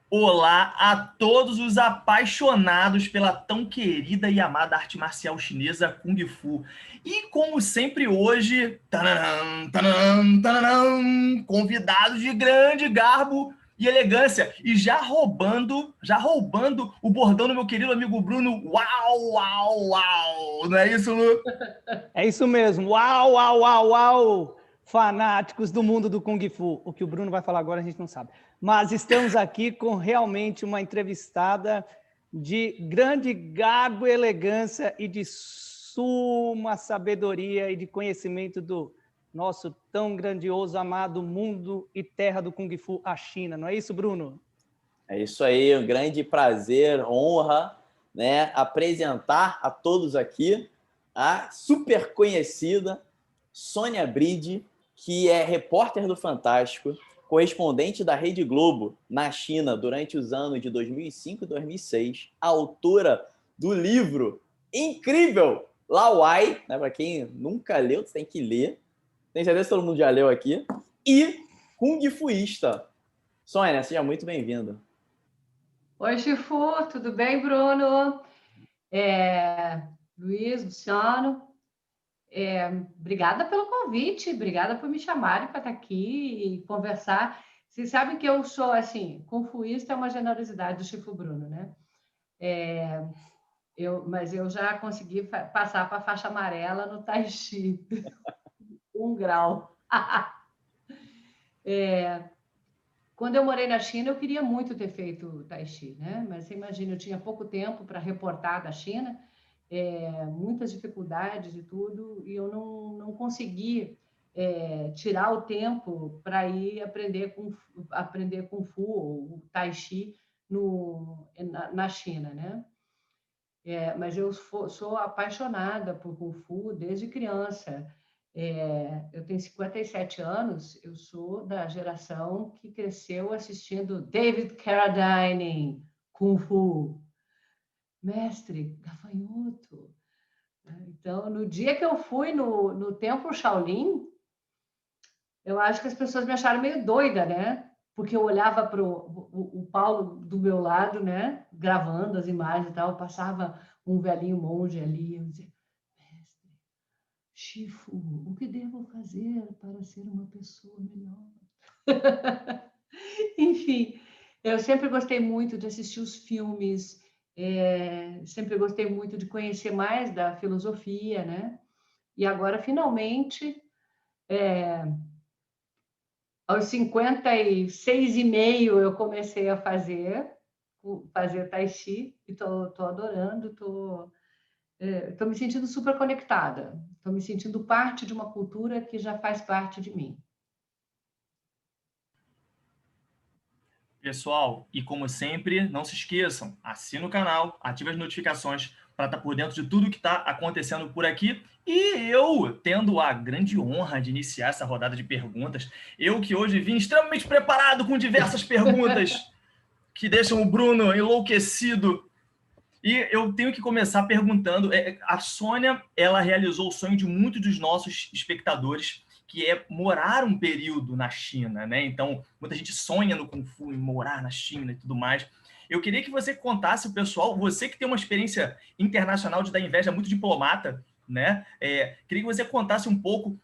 Olá a todos os apaixonados pela tão querida e amada arte marcial chinesa Kung Fu. E como sempre hoje, convidados de grande garbo e elegância. E já roubando o bordão do meu querido amigo Bruno. Uau, uau, uau! Não é isso, Lu? É isso mesmo. Uau, uau, uau, uau! Fanáticos do mundo do Kung Fu. O que o Bruno vai falar agora a gente não sabe. Mas estamos aqui com realmente uma entrevistada de grande garbo, elegância e de suma sabedoria e de conhecimento do nosso tão grandioso, amado mundo e terra do Kung Fu, a China. Não é isso, Bruno? É isso aí, um grande prazer, honra, né, apresentar a todos aqui a super conhecida Sônia Bride, que é repórter do Fantástico, correspondente da Rede Globo na China durante os anos de 2005 e 2006, autora do livro incrível Lauai, né, para quem nunca leu, você tem que ler. Tenho certeza que todo mundo já leu aqui. E Kung Fuista. Sônia, seja muito bem-vinda. Oi, Chifu, tudo bem, Bruno? Luiz, Luciano, obrigada pelo convite, obrigada por me chamarem para estar aqui e conversar. Vocês sabem que eu sou, assim, confuísta é uma generosidade do Chifu Bruno, né? Mas eu já consegui passar para a faixa amarela no Tai Chi, 1 grau. Quando eu morei na China, eu queria muito ter feito Tai Chi, né? Mas você imagina, eu tinha pouco tempo para reportar da China, muitas dificuldades e tudo, e eu não consegui tirar o tempo para ir aprender Kung Fu ou Tai Chi na China, né? Mas eu sou apaixonada por Kung Fu desde criança. Eu tenho 57 anos, eu sou da geração que cresceu assistindo David Carradine, Kung Fu, mestre, gafanhoto. Então, no dia que eu fui no Templo Shaolin, eu acho que as pessoas me acharam meio doida, né? Porque eu olhava para o Paulo do meu lado, né? Gravando as imagens e tal, passava um velhinho monge ali, eu dizia, mestre, Shifu, o que devo fazer para ser uma pessoa melhor? Enfim, eu sempre gostei muito de assistir os filmes, sempre gostei muito de conhecer mais da filosofia, né? E agora, finalmente, aos 56,5, eu comecei a fazer Tai Chi, e tô adorando, tô me sentindo super conectada, tô me sentindo parte de uma cultura que já faz parte de mim. Pessoal, e como sempre, não se esqueçam, assina o canal, ative as notificações para estar por dentro de tudo que está acontecendo por aqui. E eu, tendo a grande honra de iniciar essa rodada de perguntas, eu que hoje vim extremamente preparado com diversas perguntas que deixam o Bruno enlouquecido. E eu tenho que começar perguntando, a Sônia, ela realizou o sonho de muitos dos nossos espectadores, que é morar um período na China, né? Então, muita gente sonha no Kung Fu, em morar na China e tudo mais. Eu queria que você contasse, pessoal, você que tem uma experiência internacional de dar inveja, muito diplomata, né? Queria que você contasse um pouco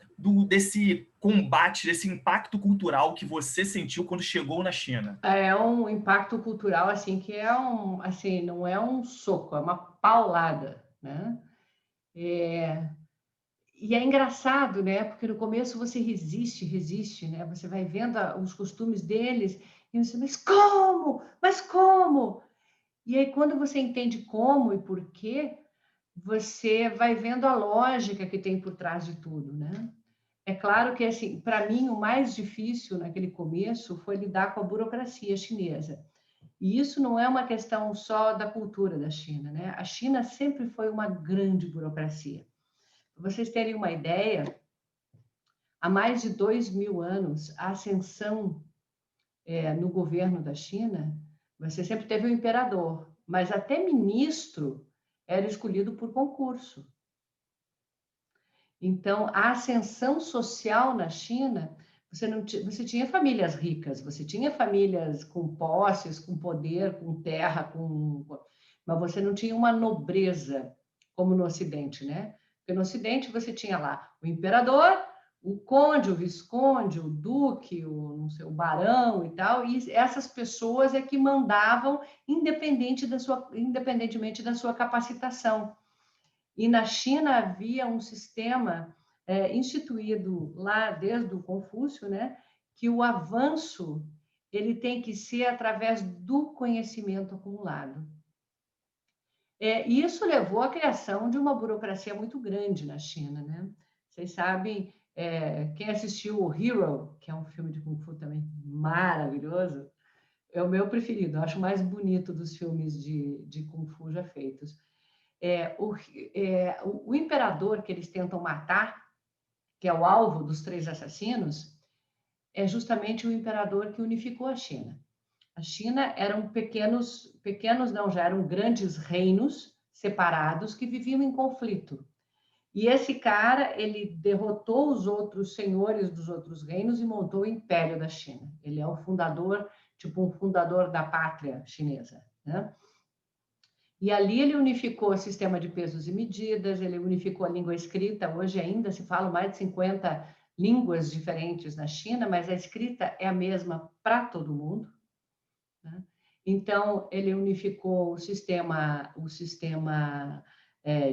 desse combate, desse impacto cultural que você sentiu quando chegou na China. É um impacto cultural assim que assim, não é um soco, é uma paulada, né? E é engraçado, né? Porque no começo você resiste, né? Você vai vendo os costumes deles e você, mas como? Mas como? E aí quando você entende como e por quê, você vai vendo a lógica que tem por trás de tudo, né? É claro que, assim, para mim, o mais difícil naquele começo foi lidar com a burocracia chinesa. E isso não é uma questão só da cultura da China, né? A China sempre foi uma grande burocracia. Para vocês terem uma ideia, há mais de 2.000 anos, a ascensão no governo da China, você sempre teve o imperador, mas até ministro era escolhido por concurso. Então, a ascensão social na China, você tinha famílias ricas, você tinha famílias com posses, com poder, com terra, mas você não tinha uma nobreza como no Ocidente, né? Porque no Ocidente você tinha lá o imperador, o conde, o visconde, o duque, não sei, o barão e tal, e essas pessoas é que mandavam independentemente da sua capacitação. E na China havia um sistema instituído lá desde o Confúcio, né, que o avanço ele tem que ser através do conhecimento acumulado. E isso levou à criação de uma burocracia muito grande na China, né? Vocês sabem, quem assistiu o Hero, que é um filme de Kung Fu também maravilhoso, é o meu preferido, eu acho o mais bonito dos filmes de Kung Fu já feitos. O imperador que eles tentam matar, que é o alvo dos 3 assassinos, é justamente o imperador que unificou a China. A China eram já eram grandes reinos separados que viviam em conflito. E esse cara, ele derrotou os outros senhores dos outros reinos e montou o Império da China. Ele é o fundador, tipo um fundador da pátria chinesa, né? E ali ele unificou o sistema de pesos e medidas, ele unificou a língua escrita. Hoje ainda se falam mais de 50 línguas diferentes na China, mas a escrita é a mesma para todo mundo, né? Então, ele unificou o sistema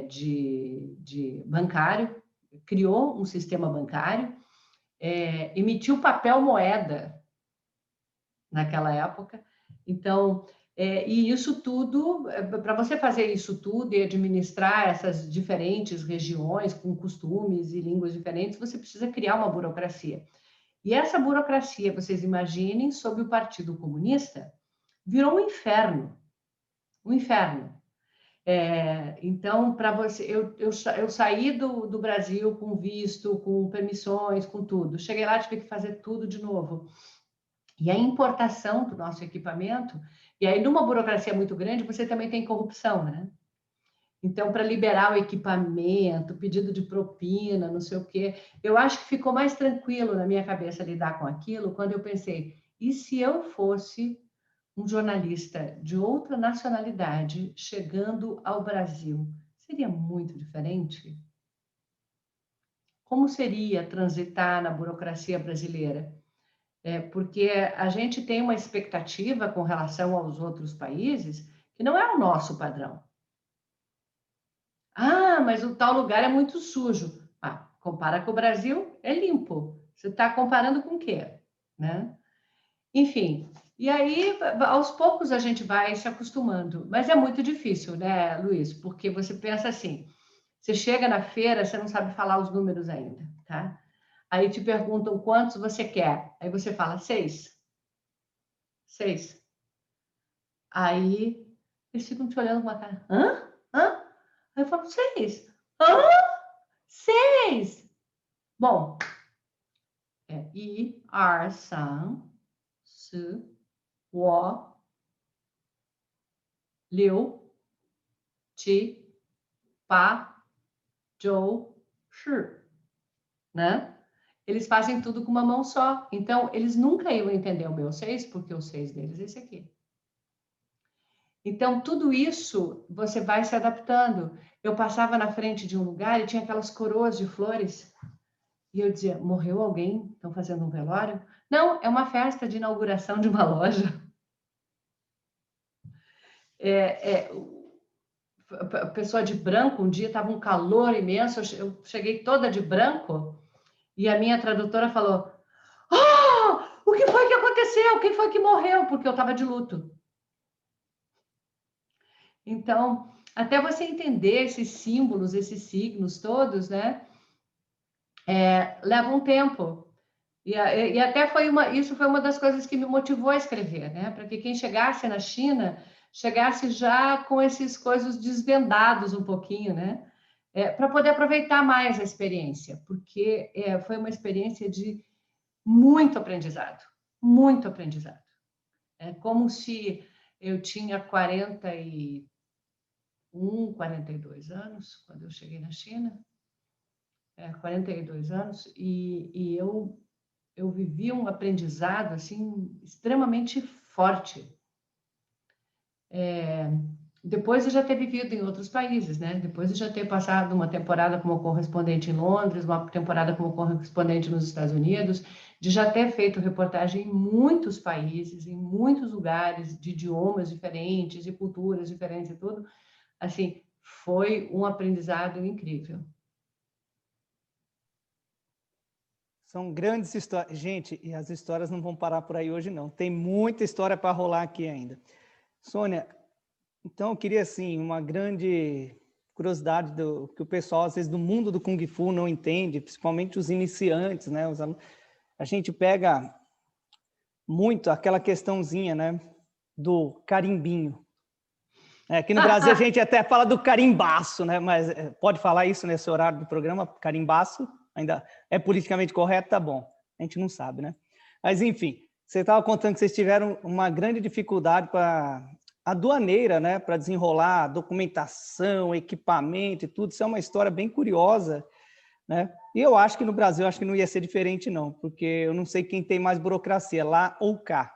de bancário, criou um sistema bancário, emitiu papel moeda naquela época. Então, e isso tudo, para você fazer isso tudo e administrar essas diferentes regiões com costumes e línguas diferentes, você precisa criar uma burocracia. E essa burocracia, vocês imaginem, sob o Partido Comunista, virou um inferno. Um inferno. Então, para você, eu saí do Brasil com visto, com permissões, com tudo. Cheguei lá, tive que fazer tudo de novo. E a importação do nosso equipamento, e aí numa burocracia muito grande, você também tem corrupção, né? Então, para liberar o equipamento, pedido de propina, não sei o quê, eu acho que ficou mais tranquilo na minha cabeça lidar com aquilo quando eu pensei, e se eu fosse um jornalista de outra nacionalidade chegando ao Brasil? Seria muito diferente? Como seria transitar na burocracia brasileira? Porque a gente tem uma expectativa com relação aos outros países que não é o nosso padrão. Ah, mas o tal lugar é muito sujo. Ah, compara com o Brasil, é limpo. Você está comparando com o quê? Né? Enfim, e aí, aos poucos, a gente vai se acostumando. Mas é muito difícil, né, Luiz? Porque você pensa assim, você chega na feira, você não sabe falar os números ainda, tá? Aí te perguntam quantos você quer. Aí você fala 6. 6. Aí eles ficam te olhando com uma cara, hã? Hã? Aí eu falo, 6. Hã? 6. Bom, I, R, San, S, 我 六 七 八 九 十, né? Eles fazem tudo com uma mão só. Então, eles nunca iam entender o meu 6, porque o 6 deles é esse aqui. Então, tudo isso você vai se adaptando. Eu passava na frente de um lugar e tinha aquelas coroas de flores. E eu dizia, morreu alguém? Estão fazendo um velório? Não, é uma festa de inauguração de uma loja. Pessoa de branco, um dia estava um calor imenso, eu cheguei toda de branco e a minha tradutora falou, o que foi que aconteceu? Quem foi que morreu? Porque eu estava de luto. Então, até você entender esses símbolos, esses signos todos, né? Leva um tempo. E até isso foi uma das coisas que me motivou a escrever, né? Para que quem chegasse na China chegasse já com esses coisas desvendados um pouquinho, né? Para poder aproveitar mais a experiência, porque foi uma experiência de muito aprendizado, muito aprendizado. É como se eu tinha 42 anos quando eu cheguei na China, 42 anos, e eu eu vivi um aprendizado assim extremamente forte. Depois de já ter vivido em outros países, né? Depois de já ter passado uma temporada como correspondente em Londres, uma temporada como correspondente nos Estados Unidos, de já ter feito reportagem em muitos países, em muitos lugares, de idiomas diferentes, de culturas diferentes e tudo, assim, foi um aprendizado incrível. São grandes histórias. Gente, e as histórias não vão parar por aí hoje, não. Tem muita história para rolar aqui ainda. Sônia, então eu queria, assim, uma grande curiosidade que o pessoal, às vezes, do mundo do Kung Fu não entende, principalmente os iniciantes, né? A gente pega muito aquela questãozinha, né? Do carimbinho. Aqui no Brasil a gente até fala do carimbaço, né? Mas pode falar isso nesse horário do programa? Carimbaço? Ainda é politicamente correto? Tá bom. A gente não sabe, né? Mas, enfim, você estava contando que vocês tiveram uma grande dificuldade para aduaneira, né? Para desenrolar documentação, equipamento e tudo. Isso é uma história bem curiosa, né? E eu acho que no Brasil, acho que não ia ser diferente, não. Porque eu não sei quem tem mais burocracia, lá ou cá.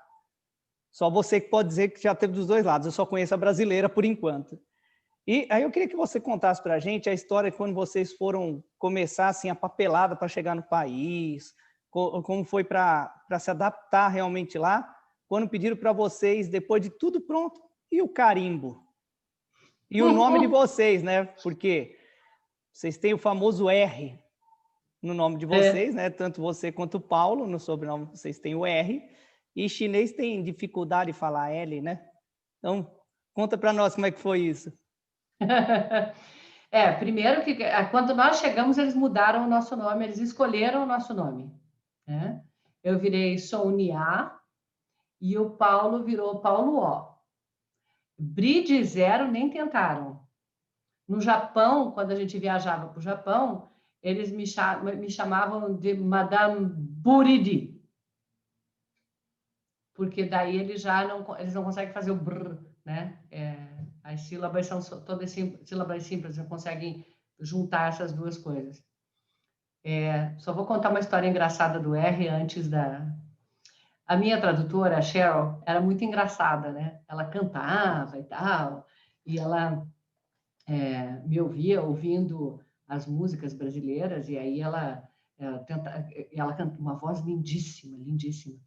Só você que pode dizer que já teve dos dois lados. Eu só conheço a brasileira por enquanto. E aí eu queria que você contasse para a gente a história de quando vocês foram começar assim, a papelada para chegar no país, como foi para se adaptar realmente lá, quando pediram para vocês, depois de tudo pronto, e o carimbo? E o nome de vocês, né? Porque vocês têm o famoso R no nome de vocês, né? Tanto você quanto o Paulo, no sobrenome vocês têm o R. E chinês tem dificuldade de falar L, né? Então, conta para nós como é que foi isso. Primeiro que quando nós chegamos, eles mudaram o nosso nome, eles escolheram o nosso nome, né? Eu virei Sônia e o Paulo virou Paulo O. Bride Zero nem tentaram. No Japão, quando a gente viajava para o Japão, eles me chamavam de Madame Buridi. Porque daí eles não conseguem fazer o brr, né? As sílabas são todas sílabas simples, não conseguem juntar essas duas coisas. Só vou contar uma história engraçada do R antes da... A minha tradutora, a Cheryl, era muito engraçada, né? Ela cantava e tal, e ela me ouvia ouvindo as músicas brasileiras, e aí ela canta uma voz lindíssima, lindíssima.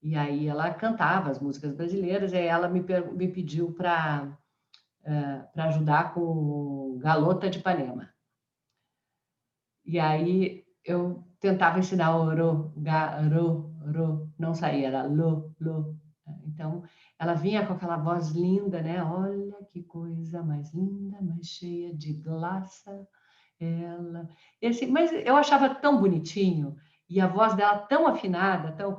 E aí ela cantava as músicas brasileiras, e aí ela me pediu para ajudar com Galota de Ipanema. E aí eu tentava ensinar o ro, ga, ro, não saía, era lo. Então, ela vinha com aquela voz linda, né? Olha que coisa mais linda, mais cheia de graça. Ela... mas eu achava tão bonitinho, e a voz dela tão afinada, tão...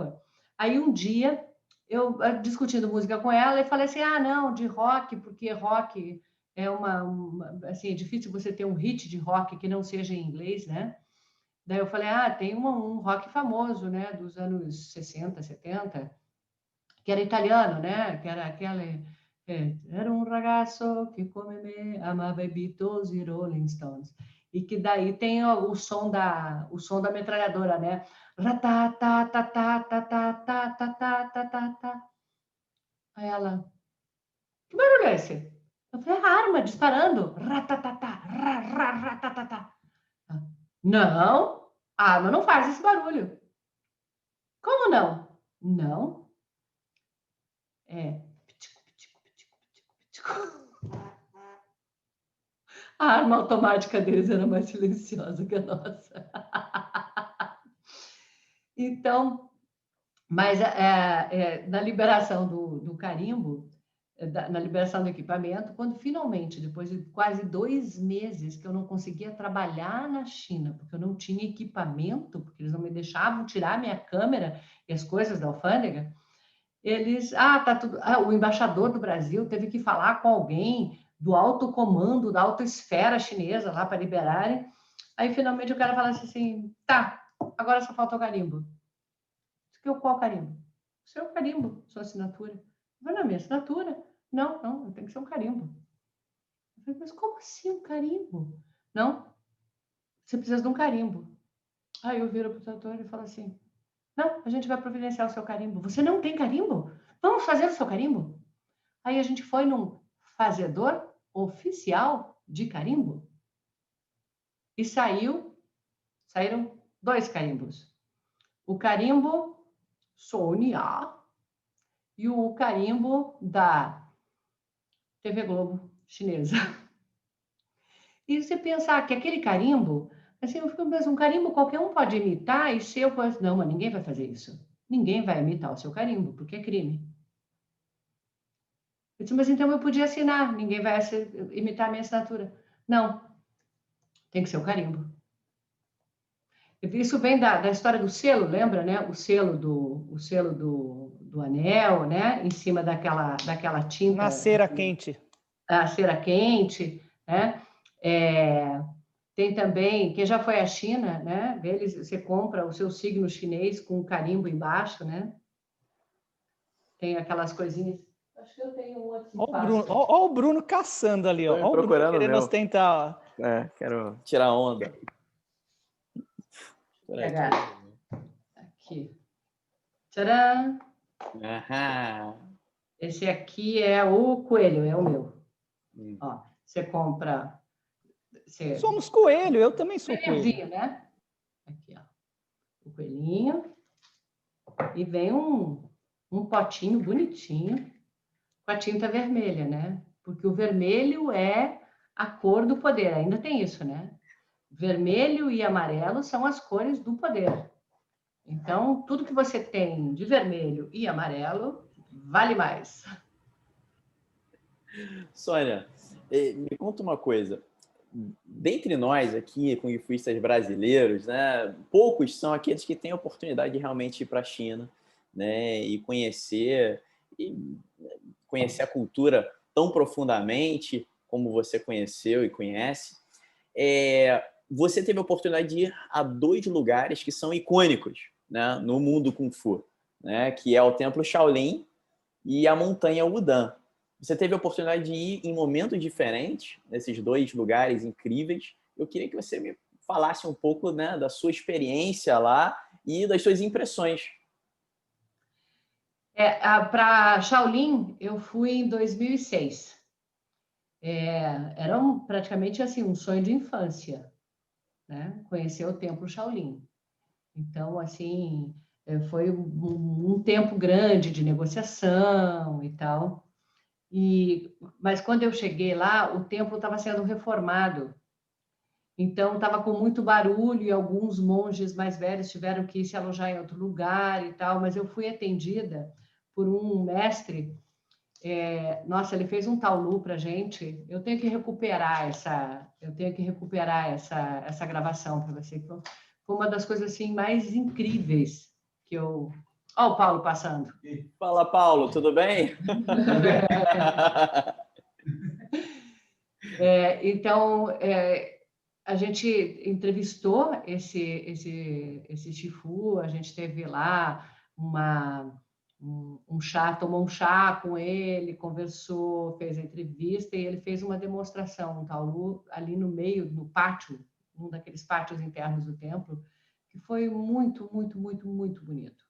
Aí um dia, eu discutindo música com ela, e falei assim, não, de rock, porque rock é assim, é difícil você ter um hit de rock que não seja em inglês, né? Daí eu falei, tem um rock famoso, né, dos anos 60, 70, que era italiano, né, que era aquele... Era um ragazzo que come me amava i Beatles e Rolling Stones. E que daí tem o som da metralhadora, né? Aí ela, que barulho é esse? Eu falei, a arma disparando. Não, a arma não faz esse barulho. Como não? Não. A arma automática deles era mais silenciosa que a nossa. Então, mas na liberação do carimbo, na liberação do equipamento, quando finalmente, depois de quase 2 meses que eu não conseguia trabalhar na China, porque eu não tinha equipamento, porque eles não me deixavam tirar minha câmera e as coisas da alfândega, eles, tá tudo, o embaixador do Brasil teve que falar com alguém do alto comando, da alta esfera chinesa lá para liberarem. Aí finalmente o cara fala assim, tá, agora só falta o carimbo. Qual carimbo? O seu carimbo, sua assinatura. Vai na minha assinatura. Não, tem que ser um carimbo. Eu falei, mas como assim um carimbo? Não, você precisa de um carimbo. Aí eu viro para o tradutor e falo assim, Não, a gente vai providenciar o seu carimbo. Você não tem carimbo? Vamos fazer o seu carimbo? Aí a gente foi num fazedor oficial de carimbo e saíram 2 carimbos. O carimbo Sônia e o carimbo da TV Globo chinesa. E você pensar que aquele carimbo, assim, eu fico pensando, um carimbo qualquer um pode imitar e se eu fosse... Não, mas ninguém vai fazer isso. Ninguém vai imitar o seu carimbo, porque é crime. Eu disse, mas então eu podia assinar, ninguém vai imitar a minha assinatura. Não, tem que ser o carimbo. Isso vem da história do selo, lembra, né? O selo do anel, né? Em cima daquela tinta. Na cera quente. A cera quente, né? Tem também, quem já foi à China, né? Você compra o seu signo chinês com um carimbo embaixo, né? Tem aquelas coisinhas. Acho que eu tenho um aqui. Olha o Bruno caçando ali, ó. Olha o Bruno procurando querendo meu. ostentar. Quero tirar onda. Pegar. Aqui. Tcharam! Esse aqui é o coelho, é o meu. Ó, você compra... Somos coelho, eu também sou coelho. Né? Aqui, ó. O coelhinho. E vem um potinho bonitinho com a tinta vermelha, né? Porque o vermelho é a cor do poder. Ainda tem isso, né? Vermelho e amarelo são as cores do poder. Então, tudo que você tem de vermelho e amarelo vale mais. Sônia, me conta uma coisa. Dentre nós aqui, kung-fuistas brasileiros, né, poucos são aqueles que têm a oportunidade de realmente ir para a China, né, e conhecer a cultura tão profundamente como você conheceu e conhece. Você teve a oportunidade de ir a 2 lugares que são icônicos, né, no mundo Kung Fu, né, que é o Templo Shaolin e a Montanha Wudang. Você teve a oportunidade de ir em momentos diferentes nesses 2 lugares incríveis. Eu queria que você me falasse um pouco, né, da sua experiência lá e das suas impressões. Para Shaolin, eu fui em 2006. Era praticamente assim, um sonho de infância, né? Conhecer o Templo Shaolin. Então, assim, foi um tempo grande de negociação e tal. Mas quando eu cheguei lá, o templo estava sendo reformado. Então, estava com muito barulho e alguns monges mais velhos tiveram que se alojar em outro lugar e tal. Mas eu fui atendida por um mestre. Nossa, ele fez um taolu para a gente. Eu tenho que recuperar essa gravação para você. Foi uma das coisas assim mais incríveis que eu... Olha o Paulo passando. Fala, Paulo, tudo bem? Então, a gente entrevistou esse Shifu, a gente teve lá tomou um chá com ele, conversou, fez a entrevista e ele fez uma demonstração, um taolu ali no meio, no pátio, um daqueles pátios internos do templo, que foi muito, muito, muito, muito bonito.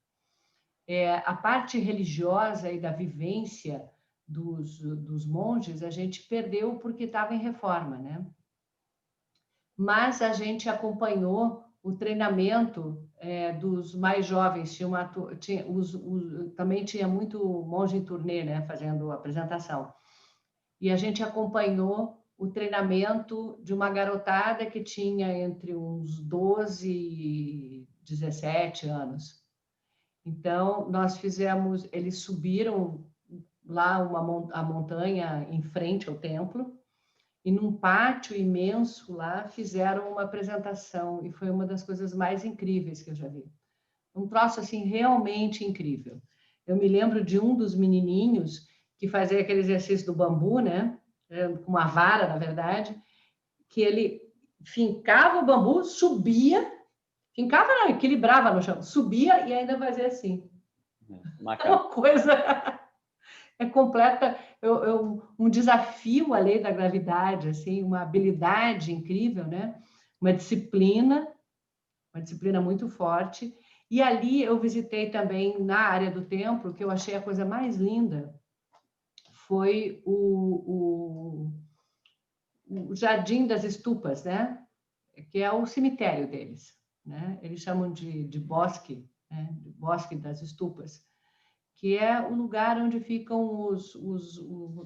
A parte religiosa e da vivência dos monges, a gente perdeu porque estava em reforma, né? Mas a gente acompanhou o treinamento dos mais jovens. Também tinha muito monge em turnê, né, fazendo apresentação. E a gente acompanhou o treinamento de uma garotada que tinha entre uns 12 e 17 anos. Então, eles subiram lá a montanha em frente ao templo e num pátio imenso lá fizeram uma apresentação e foi uma das coisas mais incríveis que eu já vi. Um troço assim realmente incrível. Eu me lembro de um dos menininhos que fazia aquele exercício do bambu, né? Com uma vara, na verdade, que ele fincava o bambu, subia, fincava não, equilibrava no chão, subia e ainda fazia assim. Uma coisa completa, um desafio à lei da gravidade, assim, uma habilidade incrível, né? Uma disciplina muito forte E ali eu visitei também, na área do templo, que eu achei a coisa mais linda, foi o Jardim das Estupas, né? Que é o cemitério deles, né? Eles chamam de bosque, né? De bosque das estupas, que é o lugar onde ficam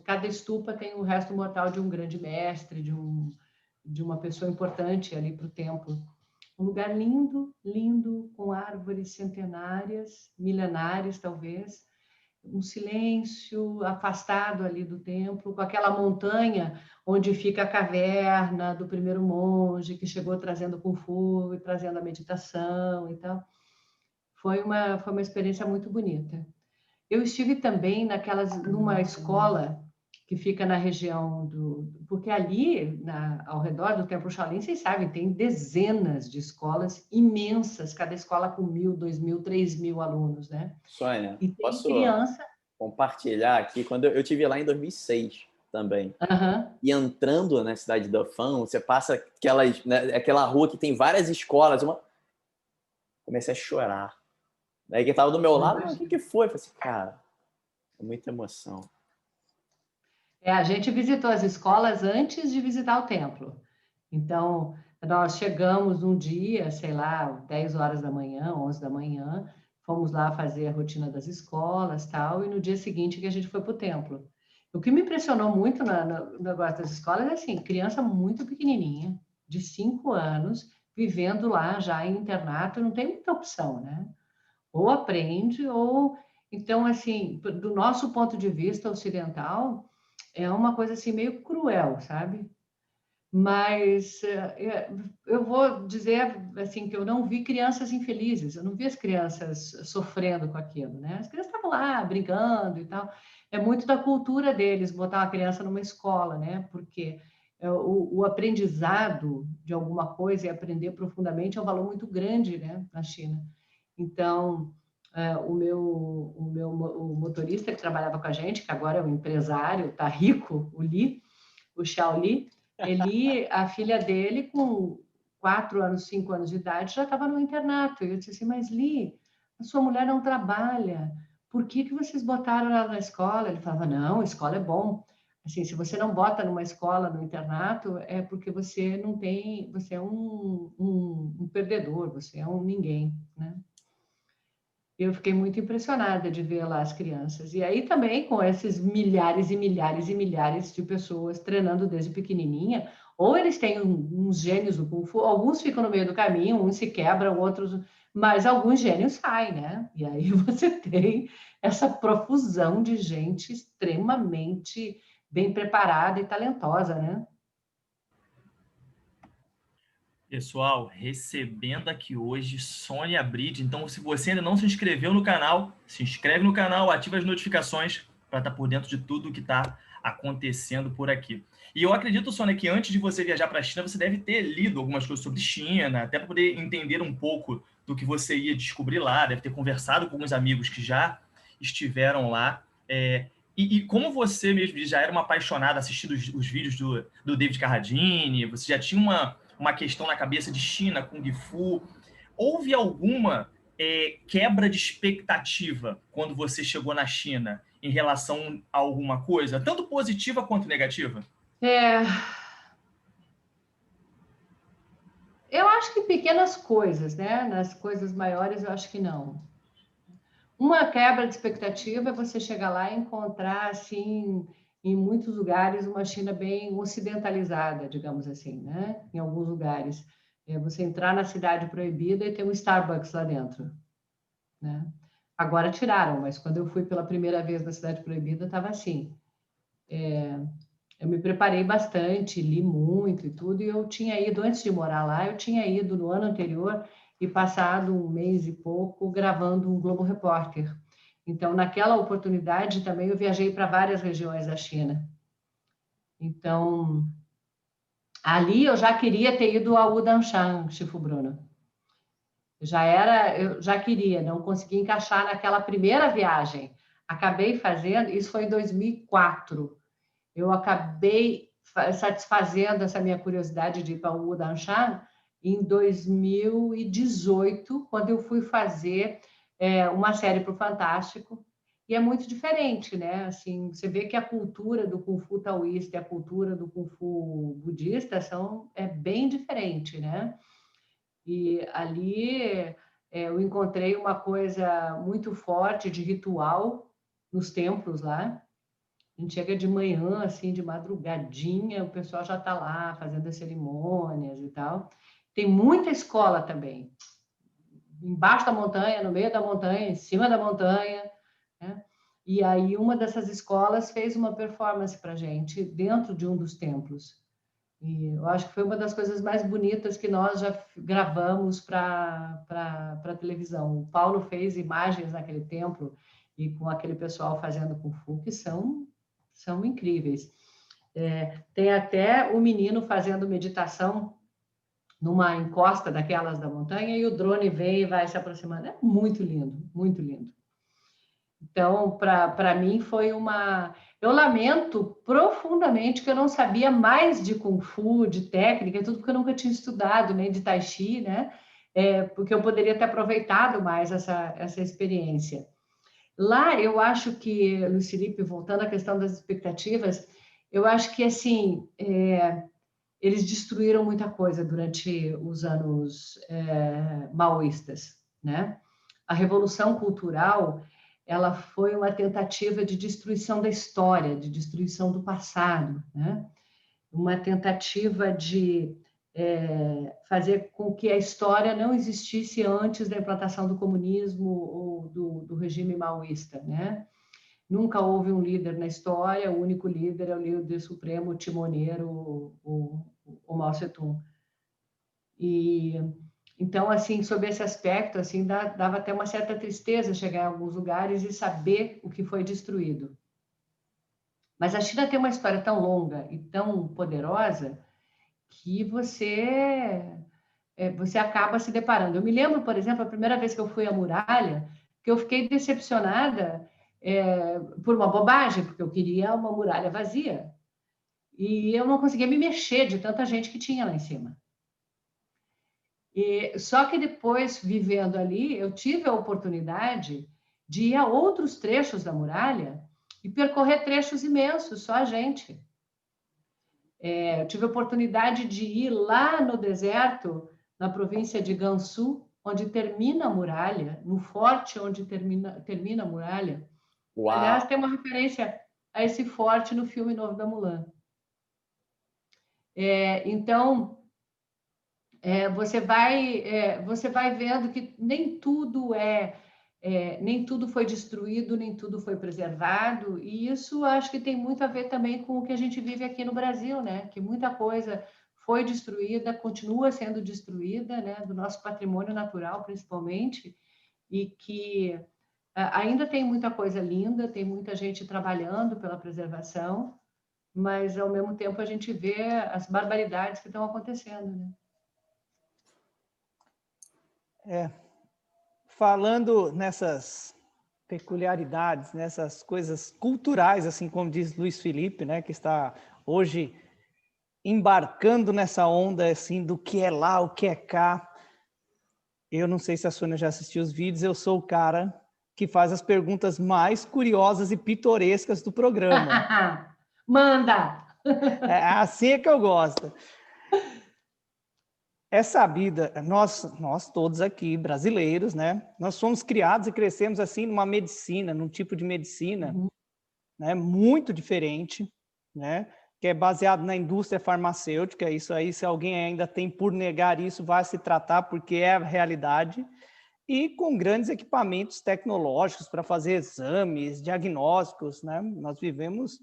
cada estupa tem o resto mortal de um grande mestre, de uma pessoa importante ali para o templo. Um lugar lindo, lindo, com árvores centenárias, milenares talvez, um silêncio afastado ali do templo, com aquela montanha onde fica a caverna do primeiro monge que chegou trazendo Kung Fu e trazendo a meditação e tal. Foi uma experiência muito bonita. Eu estive também numa escola que fica na região porque ali, ao redor do Templo Shaolin, vocês sabem, tem dezenas de escolas imensas, cada escola com 1.000, 2.000, 3.000 alunos, né? Sônia, E tem posso criança... compartilhar aqui? Quando eu tive lá em 2006 também. E entrando na cidade do Fã, você passa aquela rua que tem várias escolas. Comecei a chorar. Daí quem tava do meu lado, o que foi? Eu falei assim, cara, é muita emoção. A gente visitou as escolas antes de visitar o templo. Então, nós chegamos um dia, sei lá, 10 horas da manhã, 11 da manhã, fomos lá fazer a rotina das escolas, tal, e no dia seguinte que a gente foi para o templo. O que me impressionou muito no negócio das escolas é assim, criança muito pequenininha, de 5 anos, vivendo lá já em internato, não tem muita opção, né? Ou aprende, ou... Então, assim, do nosso ponto de vista ocidental, é uma coisa assim meio cruel, sabe? Mas eu vou dizer assim que eu não vi crianças infelizes, eu não vi as crianças sofrendo com aquilo, né? As crianças estavam lá brincando e tal. É muito da cultura deles botar uma criança numa escola, né? Porque o aprendizado de alguma coisa e aprender profundamente é um valor muito grande, né? Na China. Então, o motorista que trabalhava com a gente, que agora é um empresário, tá rico, o Xiao Li, a filha dele, com 4 anos, 5 anos de idade, já estava no internato. E eu disse assim, mas Li, a sua mulher não trabalha, por que vocês botaram ela na escola? Ele falava, não, a escola é bom. Assim, se você não bota numa escola, no internato, é porque você não tem, você é um perdedor, você é um ninguém, né? Eu fiquei muito impressionada de ver lá as crianças. E aí também com esses milhares e milhares e milhares de pessoas treinando desde pequenininha, ou eles têm uns gênios do Kung Fu, alguns ficam no meio do caminho, uns se quebram, outros... Mas alguns gênios saem, né? E aí você tem essa profusão de gente extremamente bem preparada e talentosa, né? Pessoal, recebendo aqui hoje Sônia Bride. Então, se você ainda não se inscreveu no canal, se inscreve no canal, ativa as notificações para estar por dentro de tudo que está acontecendo por aqui. E eu acredito, Sônia, que antes de você viajar para a China, você deve ter lido algumas coisas sobre China, até para poder entender um pouco do que você ia descobrir lá, deve ter conversado com alguns amigos que já estiveram lá. E como você mesmo já era uma apaixonada assistindo os vídeos do David Carradine, você já tinha uma questão na cabeça de China, Kung Fu. Houve alguma quebra de expectativa quando você chegou na China em relação a alguma coisa, tanto positiva quanto negativa? Eu acho que pequenas coisas, né? Nas coisas maiores, eu acho que não. Uma quebra de expectativa é você chegar lá e encontrar, assim, em muitos lugares, uma China bem ocidentalizada, digamos assim, né? Em alguns lugares. Você entrar na Cidade Proibida e ter um Starbucks lá dentro, né? Agora tiraram, mas quando eu fui pela primeira vez na Cidade Proibida, estava assim. Eu me preparei bastante, li muito e tudo, e eu tinha ido, antes de morar lá, eu tinha ido no ano anterior e passado um mês e pouco gravando um Globo Repórter. Então, naquela oportunidade também eu viajei para várias regiões da China. Então, ali eu já queria ter ido ao Wudang, Chifu Bruno. Eu já queria, não consegui encaixar naquela primeira viagem. Acabei fazendo, isso foi em 2004. Eu acabei satisfazendo essa minha curiosidade de ir para o Wudang em 2018, quando eu fui fazer uma série para o Fantástico. E é muito diferente, né? Assim, você vê que a cultura do Kung Fu taoísta e a cultura do Kung Fu budista é bem diferente, né? E ali eu encontrei uma coisa muito forte de ritual nos templos lá. A gente chega de manhã, assim, de madrugadinha, o pessoal já está lá fazendo as cerimônias e tal. Tem muita escola também, embaixo da montanha, no meio da montanha, em cima da montanha, né? E aí uma dessas escolas fez uma performance para a gente dentro de um dos templos. E eu acho que foi uma das coisas mais bonitas que nós já gravamos para a televisão. O Paulo fez imagens naquele templo e com aquele pessoal fazendo Kung Fu que são incríveis. Tem até o menino fazendo meditação numa encosta daquelas da montanha e o drone vem e vai se aproximando. É muito lindo, muito lindo. Então, para mim foi uma... Eu lamento profundamente que eu não sabia mais de Kung Fu, de técnica, tudo porque eu nunca tinha estudado, nem de Tai Chi, né? Porque eu poderia ter aproveitado mais essa experiência. Lá, eu acho que, Luiz Felipe, voltando à questão das expectativas, eu acho que, assim, eles destruíram muita coisa durante os anos maoístas, né? A Revolução Cultural, ela foi uma tentativa de destruição da história, de destruição do passado, né? Uma tentativa de fazer com que a história não existisse antes da implantação do comunismo ou do regime maoísta, né? Nunca houve um líder na história, o único líder é o líder supremo, o timoneiro, o Mao Tse-tung. E então, assim, sob esse aspecto, assim, dava até uma certa tristeza chegar em alguns lugares e saber o que foi destruído. Mas a China tem uma história tão longa e tão poderosa que você acaba se deparando. Eu me lembro, por exemplo, a primeira vez que eu fui à muralha, que eu fiquei decepcionada por uma bobagem, porque eu queria uma muralha vazia. E eu não conseguia me mexer de tanta gente que tinha lá em cima. Só que depois, vivendo ali, eu tive a oportunidade de ir a outros trechos da muralha e percorrer trechos imensos, só a gente. Eu tive a oportunidade de ir lá no deserto, na província de Gansu, onde termina a muralha, no forte onde termina a muralha. Uau. Aliás, tem uma referência a esse forte no filme novo da Mulan. Então, você vai vendo que nem tudo nem tudo foi destruído, nem tudo foi preservado, e isso acho que tem muito a ver também com o que a gente vive aqui no Brasil, né? Que muita coisa foi destruída, continua sendo destruída, né? Do nosso patrimônio natural, principalmente, e que ainda tem muita coisa linda, tem muita gente trabalhando pela preservação, mas ao mesmo tempo a gente vê as barbaridades que estão acontecendo, né? Falando nessas peculiaridades, nessas coisas culturais, assim como diz Luiz Felipe, né, que está hoje embarcando nessa onda assim do que é lá, o que é cá. Eu não sei se a Sônia já assistiu os vídeos, eu sou o cara que faz as perguntas mais curiosas e pitorescas do programa. Manda! É assim que eu gosto. É sabida, nós todos aqui, brasileiros, né? Nós fomos criados e crescemos assim numa medicina, num tipo de medicina, né? Muito diferente, né? Que é baseado na indústria farmacêutica. Isso aí, se alguém ainda tem por negar isso, vai se tratar, porque é a realidade. E com grandes equipamentos tecnológicos para fazer exames, diagnósticos, né? Nós vivemos...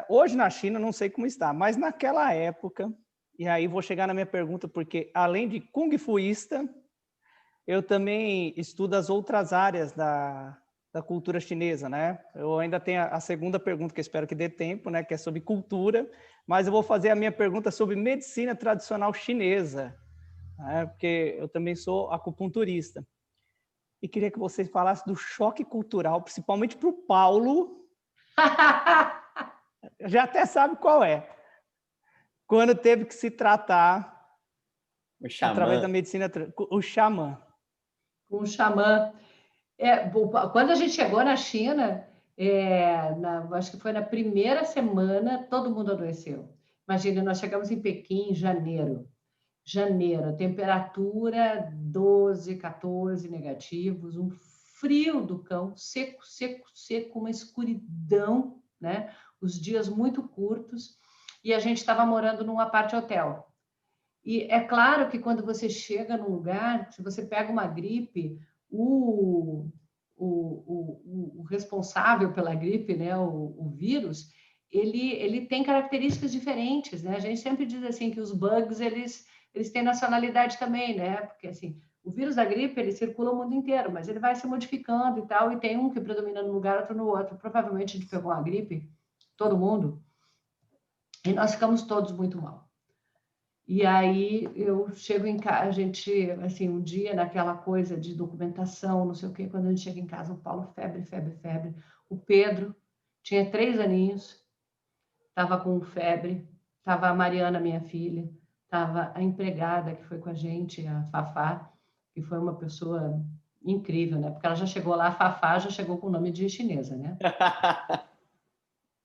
hoje na China, não sei como está, mas naquela época... E aí vou chegar na minha pergunta, porque além de Kung Fuista, eu também estudo as outras áreas da cultura chinesa, né? Eu ainda tenho a segunda pergunta, que eu espero que dê tempo, né? Que é sobre cultura, mas eu vou fazer a minha pergunta sobre medicina tradicional chinesa, né? Porque eu também sou acupunturista. E queria que você falasse do choque cultural, principalmente para o Paulo. Já até sabe qual é. Quando teve que se tratar O xamã. Através da medicina, o xamã. Com o xamã. Quando a gente chegou na China, acho que foi na primeira semana, todo mundo adoeceu. Imagina, nós chegamos em Pequim em janeiro. Janeiro, temperatura 12, 14 negativos, um frio do cão, seco, seco, seco, uma escuridão, né? Os dias muito curtos, e a gente estava morando num apart-hotel. E é claro que quando você chega num lugar, se você pega uma gripe, o responsável pela gripe, né, o vírus, ele tem características diferentes, né? A gente sempre diz assim que os bugs, eles têm nacionalidade também, né? Porque assim, o vírus da gripe, ele circula o mundo inteiro, mas ele vai se modificando e tal, e tem um que predomina num lugar, outro no outro. Provavelmente a gente pegou uma gripe, todo mundo, e nós ficamos todos muito mal. E aí eu chego em casa, a gente, assim, um dia naquela coisa de documentação, não sei o quê, quando a gente chega em casa, o Paulo, febre, febre, febre. O Pedro tinha 3 aninhos, estava com febre, estava a Mariana, minha filha, estava a empregada que foi com a gente, a Fafá, que foi uma pessoa incrível, né? Porque ela já chegou lá, a Fafá já chegou com o nome de chinesa, né?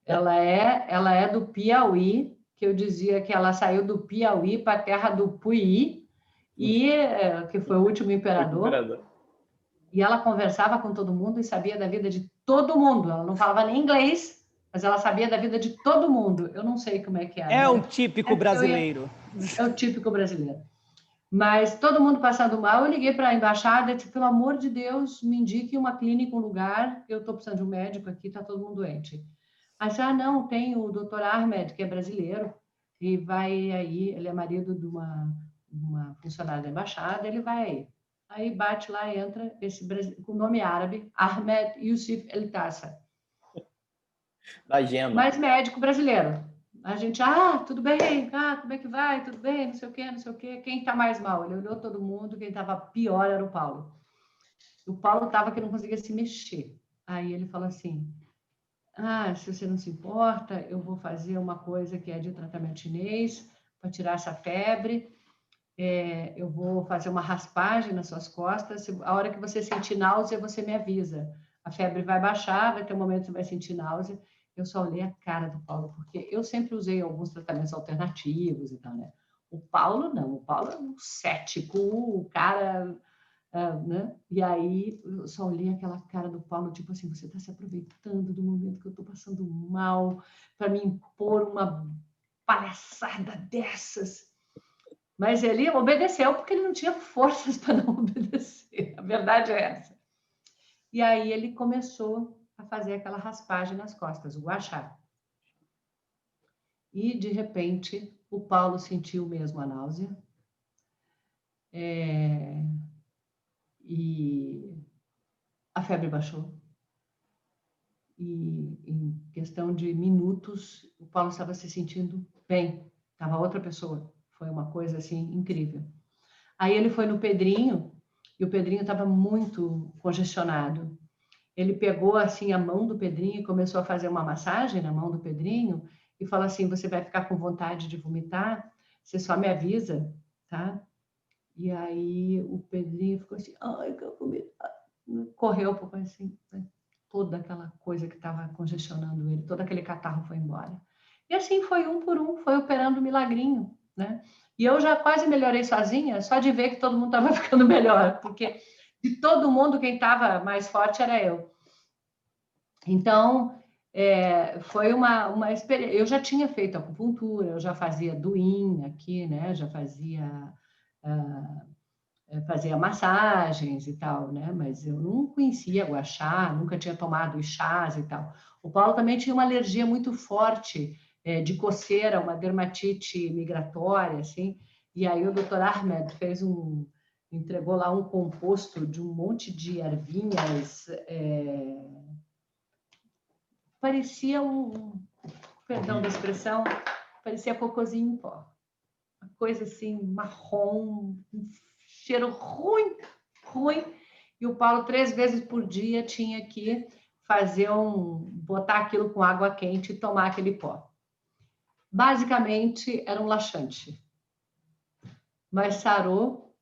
Ela é do Piauí, que eu dizia que ela saiu do Piauí para a terra do Puyi, que foi o último imperador. E ela conversava com todo mundo e sabia da vida de todo mundo. Ela não falava nem inglês, mas ela sabia da vida de todo mundo. Eu não sei como é que é. É um típico brasileiro. É o típico brasileiro. Mas todo mundo passando mal, eu liguei para a embaixada e disse, pelo amor de Deus, me indique uma clínica, um lugar, eu estou precisando de um médico aqui, está todo mundo doente. Aí, não, tem o Dr. Ahmed, que é brasileiro, e vai aí, ele é marido de uma funcionária da embaixada, ele vai aí. Aí bate lá, entra, com nome árabe, Ahmed Yusuf El Tassa. Mas médico brasileiro. A gente, tudo bem, como é que vai? Tudo bem, não sei o quê, não sei o quê. Quem está mais mal? Ele olhou todo mundo, quem estava pior era o Paulo. O Paulo estava que não conseguia se mexer. Aí ele falou assim, se você não se importa, eu vou fazer uma coisa que é de tratamento chinês para tirar essa febre. Eu vou fazer uma raspagem nas suas costas. A hora que você sentir náusea, você me avisa. A febre vai baixar, vai ter um momento que você vai sentir náusea. Eu só olhei a cara do Paulo, porque eu sempre usei alguns tratamentos alternativos e tal, né? O Paulo não, o Paulo é um cético, o cara... né? E aí eu só olhei aquela cara do Paulo, tipo assim, você está se aproveitando do momento que eu estou passando mal para me impor uma palhaçada dessas. Mas ele obedeceu porque ele não tinha forças para não obedecer. A verdade é essa. E aí ele começou a fazer aquela raspagem nas costas, o guaxá. E, de repente, o Paulo sentiu mesmo a náusea. E a febre baixou. E em questão de minutos, o Paulo estava se sentindo bem. Estava outra pessoa. Foi uma coisa assim incrível. Aí ele foi no Pedrinho e o Pedrinho estava muito congestionado. Ele pegou assim a mão do Pedrinho e começou a fazer uma massagem na mão do Pedrinho e falou assim, você vai ficar com vontade de vomitar? Você só me avisa, tá? E aí o Pedrinho ficou assim, ai, que eu vomitar. Correu um pouco assim, né? Toda aquela coisa que estava congestionando ele, todo aquele catarro foi embora. E assim foi um por um, foi operando um milagrinho, né? E eu já quase melhorei sozinha, só de ver que todo mundo estava ficando melhor, porque de todo mundo quem estava mais forte era eu. Então, foi uma experiência. Eu já tinha feito acupuntura, eu já fazia duin aqui, né? Já fazia massagens e tal, né? Mas eu não conhecia guaxá, nunca tinha tomado os chás e tal. O Paulo também tinha uma alergia muito forte de coceira, uma dermatite migratória, assim. E aí o Dr. Ahmed entregou lá um composto de um monte de ervinhas. Parecia perdão da expressão, parecia cocôzinho em pó. Uma coisa assim, marrom, um cheiro ruim. E o Paulo, 3 vezes por dia, tinha que botar aquilo com água quente e tomar aquele pó. Basicamente, era um laxante. mas sarou.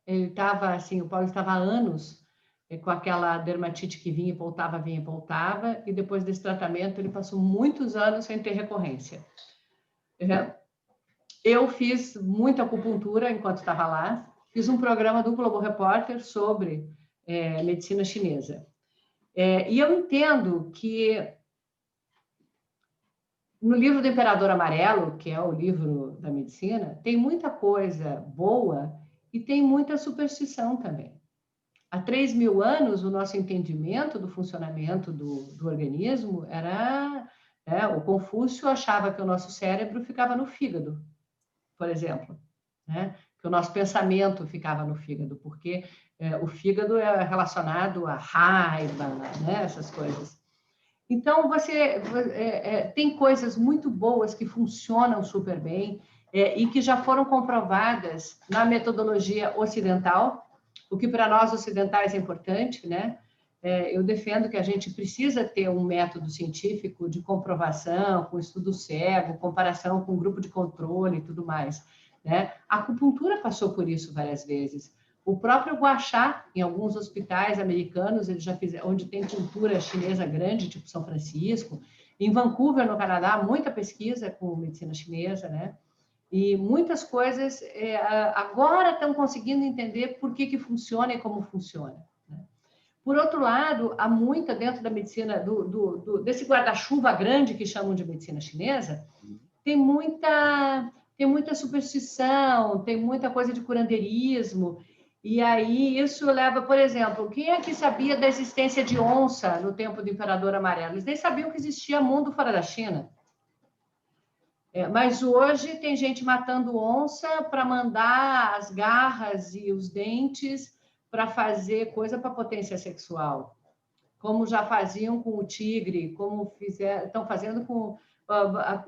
Ele estava assim, o Paulo estava há anos com aquela dermatite que vinha e voltava, e depois desse tratamento ele passou muitos anos sem ter recorrência. Eu fiz muita acupuntura enquanto estava lá, fiz um programa do Globo Repórter sobre medicina chinesa. E eu entendo que no livro do Imperador Amarelo, que é o livro da medicina, tem muita coisa boa e tem muita superstição também. Há 3.000 anos, o nosso entendimento do funcionamento do organismo era... o Confúcio achava que o nosso cérebro ficava no fígado, por exemplo, né? Que o nosso pensamento ficava no fígado, porque o fígado é relacionado à raiva, né? Essas coisas. Então, tem coisas muito boas que funcionam super bem e que já foram comprovadas na metodologia ocidental, o que para nós ocidentais é importante, né? Eu defendo que a gente precisa ter um método científico de comprovação, com estudo cego, comparação com grupo de controle e tudo mais, né? A acupuntura passou por isso várias vezes. O próprio gua sha, em alguns hospitais americanos, eles já fizeram, onde tem cultura chinesa grande, tipo São Francisco. Em Vancouver, no Canadá, muita pesquisa com medicina chinesa, né? E muitas coisas agora estão conseguindo entender por que funciona e como funciona. Né? Por outro lado, há muita dentro da medicina, desse guarda-chuva grande que chamam de medicina chinesa, tem muita superstição, tem muita coisa de curandeirismo. E aí isso leva, por exemplo, quem é que sabia da existência de onça no tempo do Imperador Amarelo? Eles nem sabiam que existia mundo fora da China. Mas hoje tem gente matando onça para mandar as garras e os dentes para fazer coisa para potência sexual. Como já faziam com o tigre, como estão fazendo com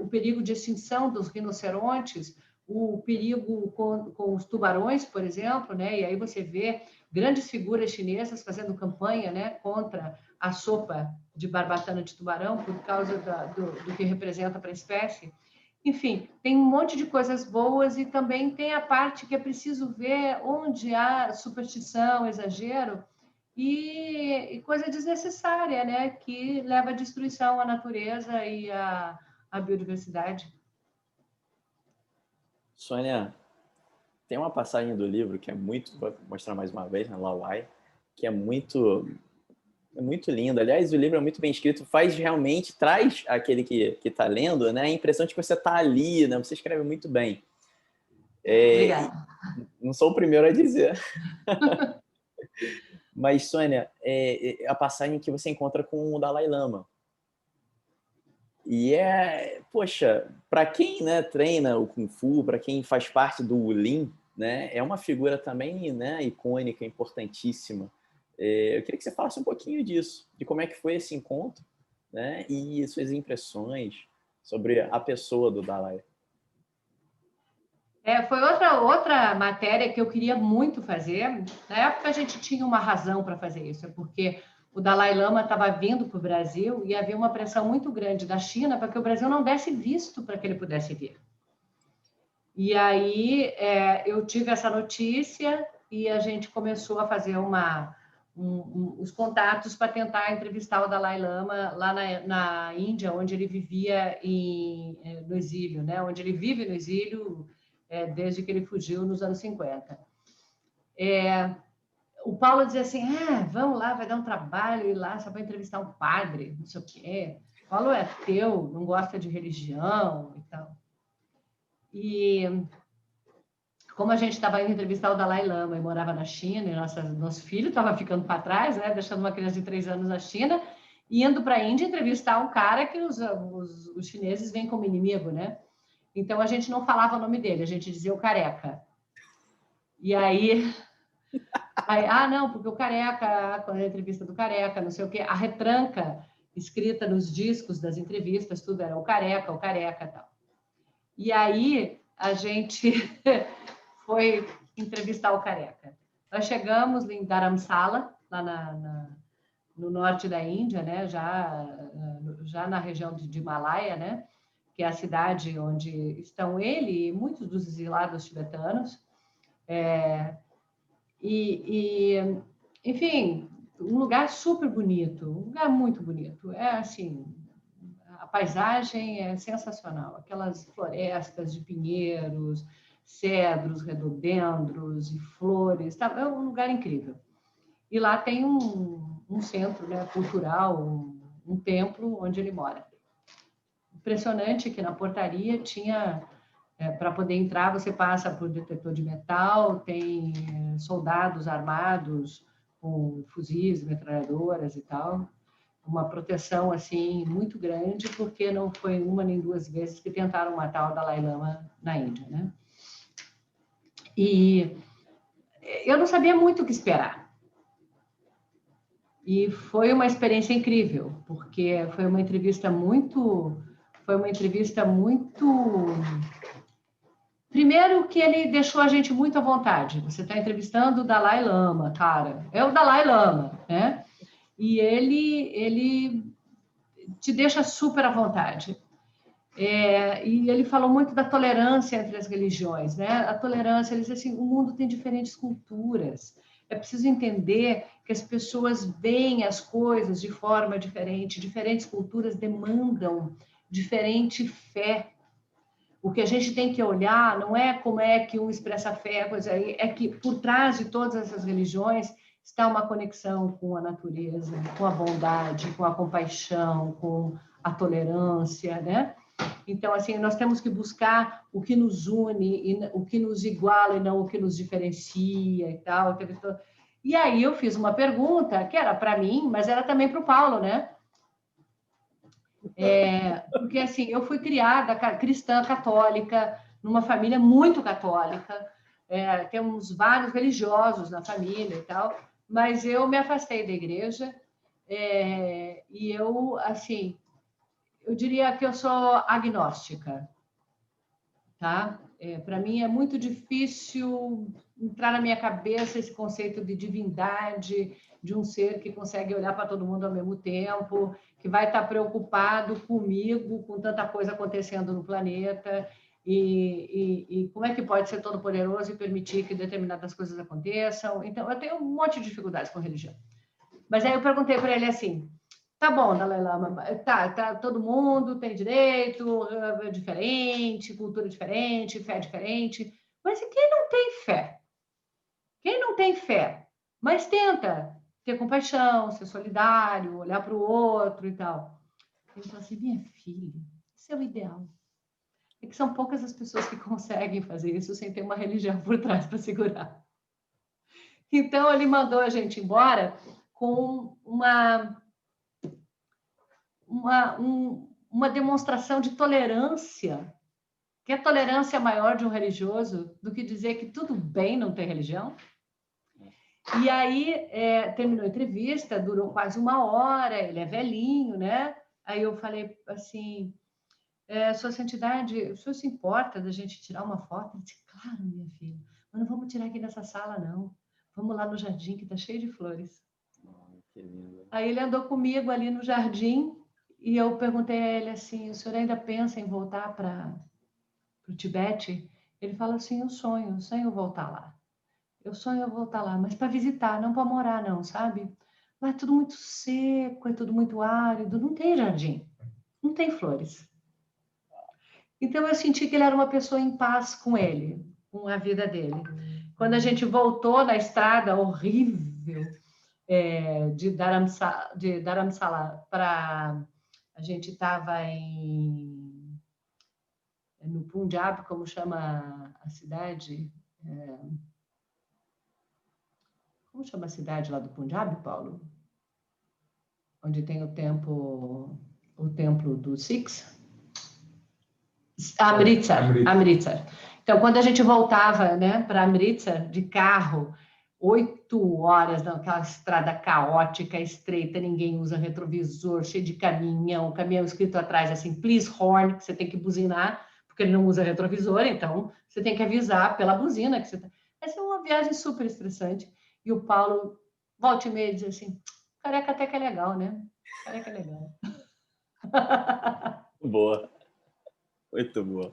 o perigo de extinção dos rinocerontes, o perigo com os tubarões, por exemplo, né? E aí você vê grandes figuras chinesas fazendo campanha, né, contra a sopa de barbatana de tubarão por causa do que representa para a espécie. Enfim, tem um monte de coisas boas e também tem a parte que é preciso ver onde há superstição, exagero e coisa desnecessária, né? Que leva à destruição à natureza e à biodiversidade. Sônia, tem uma passagem do livro que é muito, vou mostrar mais uma vez, na Lauai, que é muito lindo. Aliás, o livro é muito bem escrito, traz aquele que está lendo, né, a impressão de que você está ali, né? Você escreve muito bem. Obrigada. Não sou o primeiro a dizer. Mas, Sônia, a passagem que você encontra com o Dalai Lama. E poxa, para quem, né, treina o Kung Fu, para quem faz parte do Wulin, né, é uma figura também, né, icônica, importantíssima. Eu queria que você falasse um pouquinho disso, de como é que foi esse encontro, né, e suas impressões sobre a pessoa do Dalai. Foi outra matéria que eu queria muito fazer. Na época a gente tinha uma razão para fazer isso, porque o Dalai Lama estava vindo para o Brasil e havia uma pressão muito grande da China para que o Brasil não desse visto para que ele pudesse vir. E aí eu tive essa notícia e a gente começou a fazer os contatos para tentar entrevistar o Dalai Lama lá na Índia, onde ele vivia no exílio, né? Onde ele vive no exílio desde que ele fugiu nos anos 50. O Paulo dizia assim, vamos lá, vai dar um trabalho ir lá só para entrevistar um padre, não sei o quê. O Paulo é ateu, não gosta de religião e tal. E como a gente estava indo entrevistar o Dalai Lama e morava na China, e nosso filho estava ficando para trás, né, deixando uma criança de 3 anos na China, e indo para a Índia entrevistar um cara que os chineses veem como inimigo, né? Então, a gente não falava o nome dele, a gente dizia o Careca. E aí não, porque o Careca, quando a entrevista do Careca, não sei o quê, a retranca escrita nos discos das entrevistas, tudo era o Careca e tal. E aí, a gente foi entrevistar o Careca. Nós chegamos em Dharamsala, lá no norte da Índia, né? já na região de Himalaia, né? Que é a cidade onde estão ele e muitos dos exilados tibetanos. Enfim, um lugar super bonito, um lugar muito bonito. É assim, a paisagem é sensacional. Aquelas florestas de pinheiros, cedros, rododendros e flores. Tá? É um lugar incrível. E lá tem um centro, né, cultural, um templo onde ele mora. Impressionante que na portaria tinha... para poder entrar, você passa por detector de metal, tem soldados armados com fuzis, metralhadoras e tal. Uma proteção assim muito grande, porque não foi uma nem duas vezes que tentaram matar o Dalai Lama na Índia, né? E eu não sabia muito o que esperar. E foi uma experiência incrível, porque foi uma entrevista muito... Primeiro que ele deixou a gente muito à vontade. Você está entrevistando o Dalai Lama, cara. É o Dalai Lama, né? E ele te deixa super à vontade. E ele falou muito da tolerância entre as religiões, né? A tolerância, ele diz assim, o mundo tem diferentes culturas. É preciso entender que as pessoas veem as coisas de forma diferente. Diferentes culturas demandam diferente fé. O que a gente tem que olhar não é como é que um expressa fé, coisa aí, é que por trás de todas essas religiões está uma conexão com a natureza, com a bondade, com a compaixão, com a tolerância, né? Então, assim, nós temos que buscar o que nos une, e o que nos iguala e não o que nos diferencia e tal. E aí eu fiz uma pergunta que era para mim, mas era também para o Paulo, né? Porque, assim, eu fui criada cristã católica, numa família muito católica, temos vários religiosos na família e tal, mas eu me afastei da igreja e eu, assim, eu diria que eu sou agnóstica, tá? Para mim é muito difícil entrar na minha cabeça esse conceito de divindade, de um ser que consegue olhar para todo mundo ao mesmo tempo, que vai estar preocupado comigo, com tanta coisa acontecendo no planeta, e como é que pode ser todo poderoso e permitir que determinadas coisas aconteçam. Então, eu tenho um monte de dificuldades com religião. Mas aí eu perguntei para ele assim, tá bom, Dalai Lama, tá, todo mundo tem direito, diferente, cultura diferente, fé diferente, mas e quem não tem fé? Quem não tem fé, mas tenta ter compaixão, ser solidário, olhar para o outro e tal. Ele falou assim, minha filha, isso é o ideal. É que são poucas as pessoas que conseguem fazer isso sem ter uma religião por trás para segurar. Então, ele mandou a gente embora com uma demonstração de tolerância, que é tolerância maior de um religioso do que dizer que tudo bem não ter religião. E aí terminou a entrevista, durou quase 1 hora, ele é velhinho, né? Aí eu falei assim, Sua Santidade, o senhor se importa da gente tirar uma foto? Ele disse, claro, minha filha, mas não vamos tirar aqui nessa sala, não. Vamos lá no jardim, que está cheio de flores. Que lindo. Aí ele andou comigo ali no jardim, e eu perguntei a ele assim, o senhor ainda pensa em voltar para o Tibete? Ele fala assim, eu sonho voltar lá. Eu sonho voltar lá, mas para visitar, não para morar, não, sabe? Lá é tudo muito seco, é tudo muito árido, não tem jardim, não tem flores. Então eu senti que ele era uma pessoa em paz com ele, com a vida dele. Quando a gente voltou na estrada horrível de Dharamsala para... A gente estava no Punjab, como chama a cidade? Como chama a cidade lá do Punjab, Paulo? Onde tem o templo do Sikhs? Amritsar. Então, quando a gente voltava, né, para Amritsar de carro, 8 horas naquela estrada caótica, estreita, ninguém usa retrovisor, cheio de caminhão escrito atrás assim, please horn, que você tem que buzinar, porque ele não usa retrovisor, então você tem que avisar pela buzina que você tá... Essa é uma viagem super estressante. E o Paulo volta e meia diz assim, careca até que é legal, né? Careca é legal. Boa. Muito boa.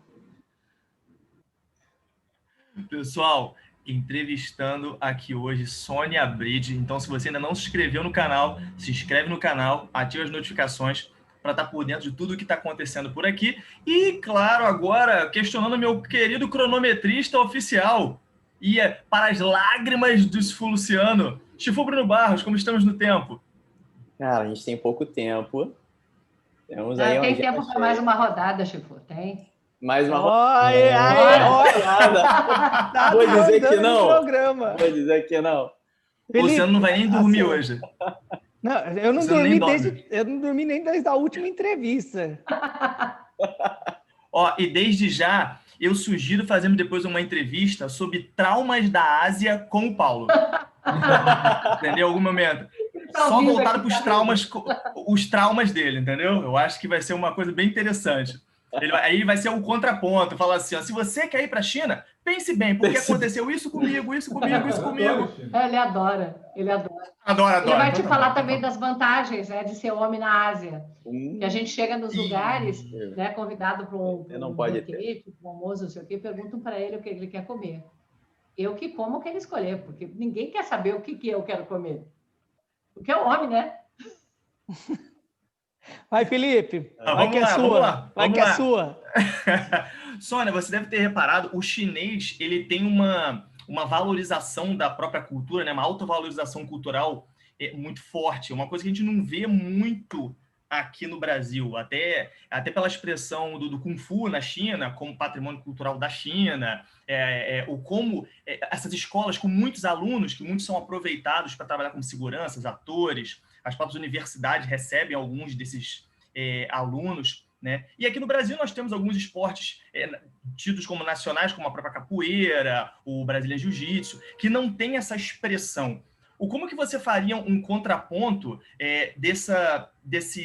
Pessoal, entrevistando aqui hoje Sônia Bride. Então, se você ainda não se inscreveu no canal, se inscreve no canal, ativa as notificações para estar por dentro de tudo que está acontecendo por aqui. E, claro, agora questionando meu querido cronometrista oficial. E para as lágrimas do Luciano, Chifu Bruno Barros, como estamos no tempo? Cara, a gente tem pouco tempo. Temos aí uma tem agenda tempo para cheia. mais uma rodada, Chifu, tem? Mais uma Olha, rodada. Vou dizer que não. Programa. Vou dizer que não. O Luciano não vai nem dormir hoje. Não, eu não dormi nem desde a última entrevista. Ó, e desde já, eu sugiro fazermos depois uma entrevista sobre traumas da Ásia com o Paulo. Entendeu? Algum momento. Só voltado para os traumas dele, entendeu? Eu acho que vai ser uma coisa bem interessante. Aí vai ser um contraponto, falar assim, ó, se você quer ir para a China, pense bem, porque aconteceu isso comigo, isso comigo, isso comigo. Ele adora, ele adora. Adora. Ele vai te falar também das vantagens, né, de ser homem na Ásia. Que a gente chega nos lugares, né, convidado para um banquete, para um almoço, não sei o quê, perguntam para ele o que ele quer comer. Eu que como o que ele escolher, porque ninguém quer saber o que eu quero comer. Porque é o homem, né? Vai, Felipe. Vamos lá. Vai que é sua. Sônia, você deve ter reparado, o chinês ele tem uma valorização da própria cultura, né? Uma autovalorização cultural muito forte. Uma coisa que a gente não vê muito aqui no Brasil, até pela expressão do Kung Fu na China, como patrimônio cultural da China, essas escolas com muitos alunos, que muitos são aproveitados para trabalhar como seguranças, atores, as próprias universidades recebem alguns desses alunos, né? E aqui no Brasil nós temos alguns esportes tidos como nacionais, como a própria capoeira, o Brazilian Jiu-Jitsu, que não tem essa expressão. Como que você faria um contraponto desse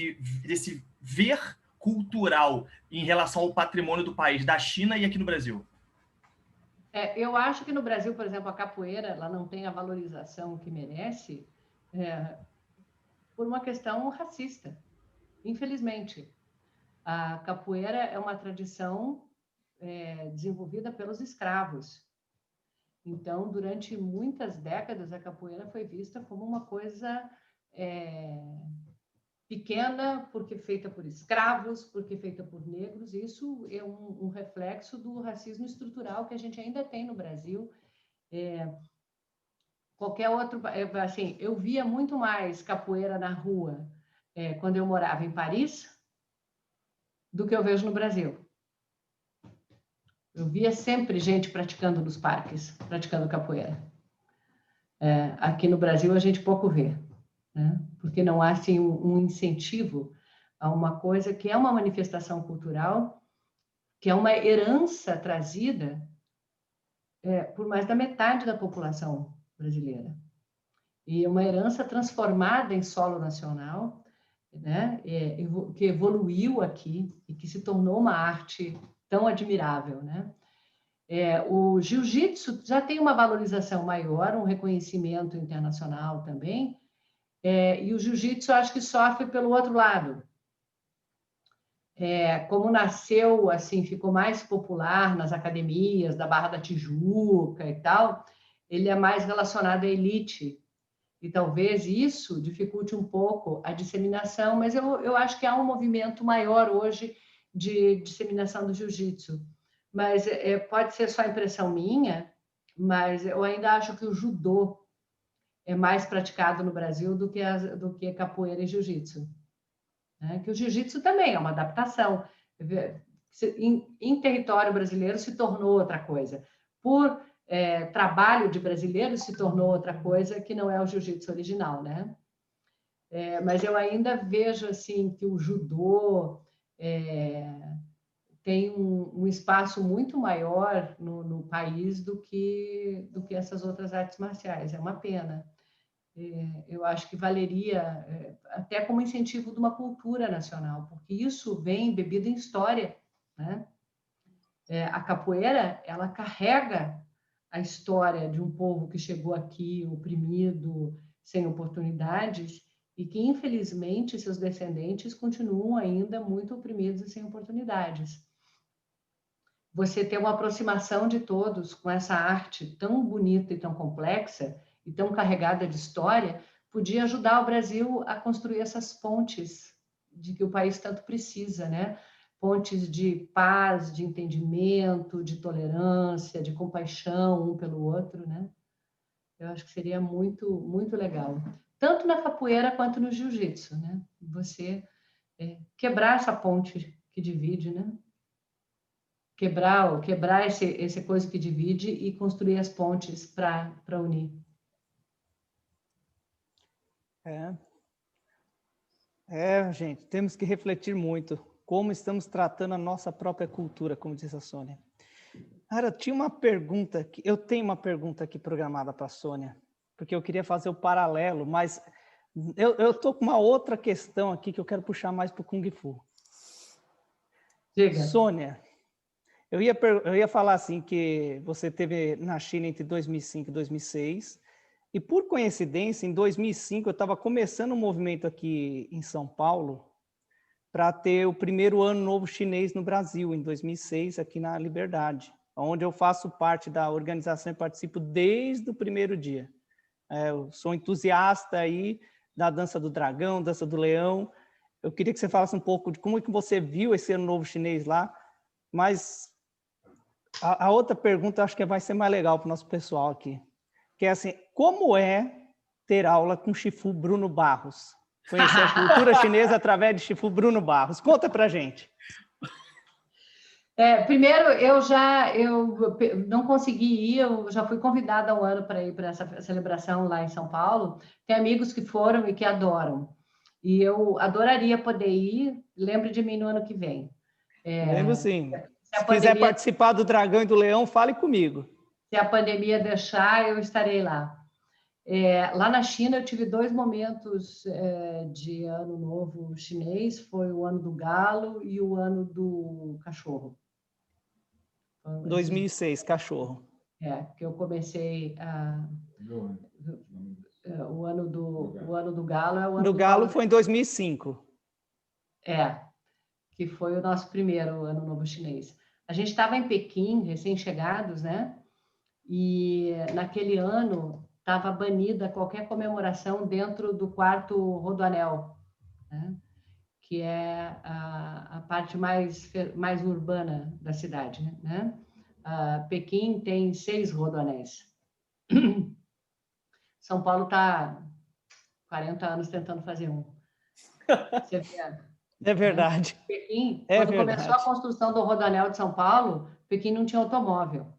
ver cultural em relação ao patrimônio do país, da China e aqui no Brasil? Eu acho que no Brasil, por exemplo, a capoeira ela não tem a valorização que merece por uma questão racista, infelizmente. A capoeira é uma tradição desenvolvida pelos escravos. Então, durante muitas décadas, a capoeira foi vista como uma coisa pequena, porque feita por escravos, porque feita por negros. Isso é um reflexo do racismo estrutural que a gente ainda tem no Brasil. Qualquer outro... Assim, eu via muito mais capoeira na rua quando eu morava em Paris do que eu vejo no Brasil. Eu via sempre gente praticando nos parques, praticando capoeira. Aqui no Brasil a gente pouco vê, né? Porque não há assim, um incentivo a uma coisa que é uma manifestação cultural, que é uma herança trazida por mais da metade da população brasileira. E uma herança transformada em solo nacional, né? Que evoluiu aqui e que se tornou uma arte tão admirável, né? O jiu-jitsu já tem uma valorização maior, um reconhecimento internacional também, e o jiu-jitsu acho que sofre pelo outro lado. Como nasceu, assim, ficou mais popular nas academias da Barra da Tijuca e tal, ele é mais relacionado à elite, e talvez isso dificulte um pouco a disseminação, mas eu acho que há um movimento maior hoje de disseminação do jiu-jitsu. Mas pode ser só impressão minha, mas eu ainda acho que o judô é mais praticado no Brasil do que capoeira e jiu-jitsu. Né? Que o jiu-jitsu também é uma adaptação. Em território brasileiro se tornou outra coisa. Por trabalho de brasileiros se tornou outra coisa que não é o jiu-jitsu original, né? Mas eu ainda vejo assim que o judô tem um espaço muito maior no país do que essas outras artes marciais. É uma pena. Eu acho que valeria até como incentivo de uma cultura nacional, porque isso vem bebido em história, né? A capoeira, ela carrega a história de um povo que chegou aqui oprimido, sem oportunidades, e que, infelizmente, seus descendentes continuam ainda muito oprimidos e sem oportunidades. você ter uma aproximação de todos com essa arte tão bonita e tão complexa e tão carregada de história, podia ajudar o Brasil a construir essas pontes de que o país tanto precisa, né? Pontes de paz, de entendimento, de tolerância, de compaixão um pelo outro, né? Eu acho que seria muito, muito legal. Tanto na capoeira quanto no jiu-jitsu, né? Você quebrar essa ponte que divide, né? Quebrar esse coisa que divide e construir as pontes para unir. Gente, temos que refletir muito como estamos tratando a nossa própria cultura, como disse a Sônia. Cara, eu tenho uma pergunta aqui programada para a Sônia, porque eu queria fazer o paralelo, mas eu estou com uma outra questão aqui que eu quero puxar mais para o Kung Fu. Diga. Sônia, eu ia falar assim que você esteve na China entre 2005 e 2006, e por coincidência, em 2005, eu estava começando um movimento aqui em São Paulo para ter o primeiro ano novo chinês no Brasil, em 2006, aqui na Liberdade, onde eu faço parte da organização e participo desde o primeiro dia. Eu sou entusiasta aí da dança do dragão, dança do leão. Eu queria que você falasse um pouco de como é que você viu esse ano novo chinês lá, mas a outra pergunta eu acho que vai ser mais legal para o nosso pessoal aqui, que é assim, como é ter aula com Shifu Bruno Barros? Conhecer a cultura chinesa através de Shifu Bruno Barros. Conta pra gente. Primeiro, eu não consegui ir, eu já fui convidada há um ano para ir para essa celebração lá em São Paulo. Tem amigos que foram e que adoram. E eu adoraria poder ir. Lembre de mim no ano que vem. Lembro sim. Se quiser participar do Dragão e do Leão, fale comigo. Se a pandemia deixar, eu estarei lá. Lá na China, eu tive 2 momentos de ano novo chinês. Foi o ano do galo e o ano do cachorro. 2006, cachorro. Que eu comecei o ano do galo é o ano do galo foi em 2005. Que foi o nosso primeiro ano novo chinês. A gente estava em Pequim, recém-chegados, né? E naquele ano estava banida qualquer comemoração dentro do quarto Rodoanel, né? Que é a parte mais urbana da cidade, né? Pequim tem 6 rodoanéis. São Paulo está 40 anos tentando fazer um. Você vê, é verdade. Pequim, quando começou a construção do Rodoanel de São Paulo, Pequim não tinha automóvel.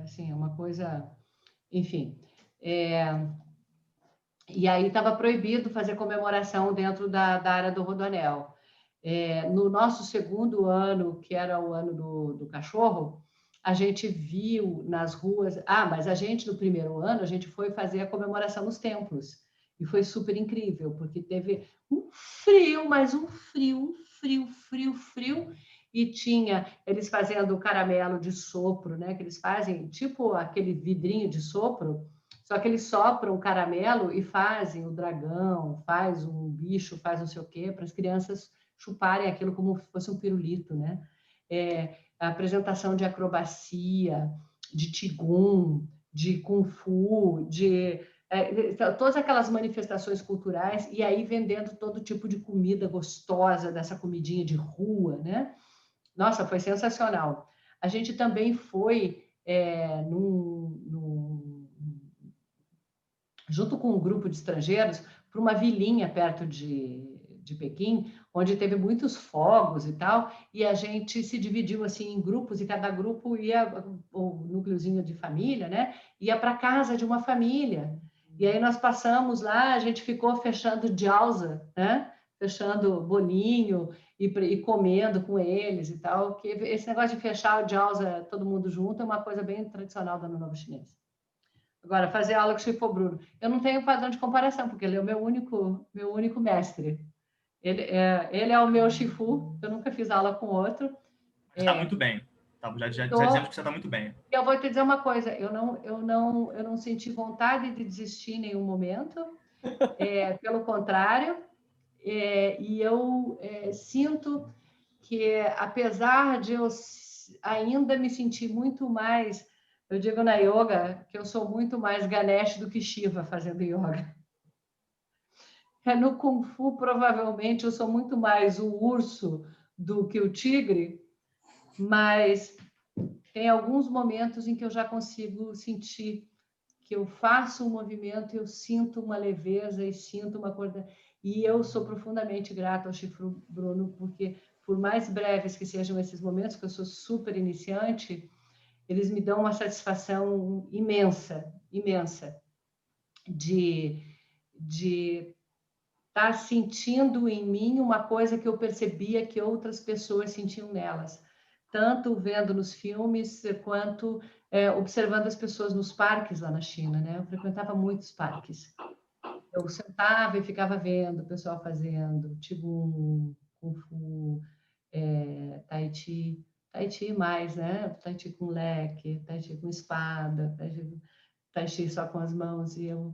Assim, é uma coisa... Enfim. E aí estava proibido fazer comemoração dentro da área do Rodoanel. No nosso segundo ano, que era o ano do cachorro, a gente viu nas ruas... mas a gente, no primeiro ano, a gente foi fazer a comemoração nos templos. E foi super incrível, porque teve um frio, mas um frio. E tinha eles fazendo caramelo de sopro, né? Que eles fazem tipo aquele vidrinho de sopro, só que eles sopram o caramelo e fazem o dragão, faz um bicho, faz não sei o quê, para as crianças chuparem aquilo como se fosse um pirulito, né? A apresentação de acrobacia, de qigong, de kung fu, todas aquelas manifestações culturais, e aí vendendo todo tipo de comida gostosa, dessa comidinha de rua, né? Nossa, foi sensacional. A gente também foi junto com um grupo de estrangeiros para uma vilinha perto de Pequim, onde teve muitos fogos e tal, e a gente se dividiu assim em grupos, e cada grupo ia, o núcleozinho de família, né? Ia para casa de uma família. E aí nós passamos lá, a gente ficou fechando jiaozi, né? Fechando bolinho e comendo com eles e tal. Que esse negócio de fechar o jiaozi todo mundo junto é uma coisa bem tradicional do Ano Novo Chinês. Agora, fazer aula com o Shifu Bruno. Eu não tenho padrão de comparação, porque ele é o meu único mestre. Ele é o meu Shifu, eu nunca fiz aula com outro. Está muito bem. Já dizemos que você está muito bem. Eu vou te dizer uma coisa, eu não senti vontade de desistir em nenhum momento, pelo contrário, e eu sinto que apesar de eu ainda me sentir muito mais, eu digo na yoga que eu sou muito mais Ganesh do que Shiva fazendo yoga. No Kung Fu, provavelmente, eu sou muito mais o urso do que o tigre, mas tem alguns momentos em que eu já consigo sentir que eu faço um movimento e eu sinto uma leveza e sinto uma coisa. E eu sou profundamente grata ao Chifru Bruno, porque por mais breves que sejam esses momentos, que eu sou super iniciante, eles me dão uma satisfação imensa, imensa, de estar sentindo em mim uma coisa que eu percebia que outras pessoas sentiam nelas, tanto vendo nos filmes quanto observando as pessoas nos parques lá na China, né? Eu frequentava muitos parques. Eu sentava e ficava vendo o pessoal fazendo Qigong, Kung Fu, Tai Chi mais, né? Tai Chi com leque, Tai Chi com espada, Tai Chi só com as mãos. E eu,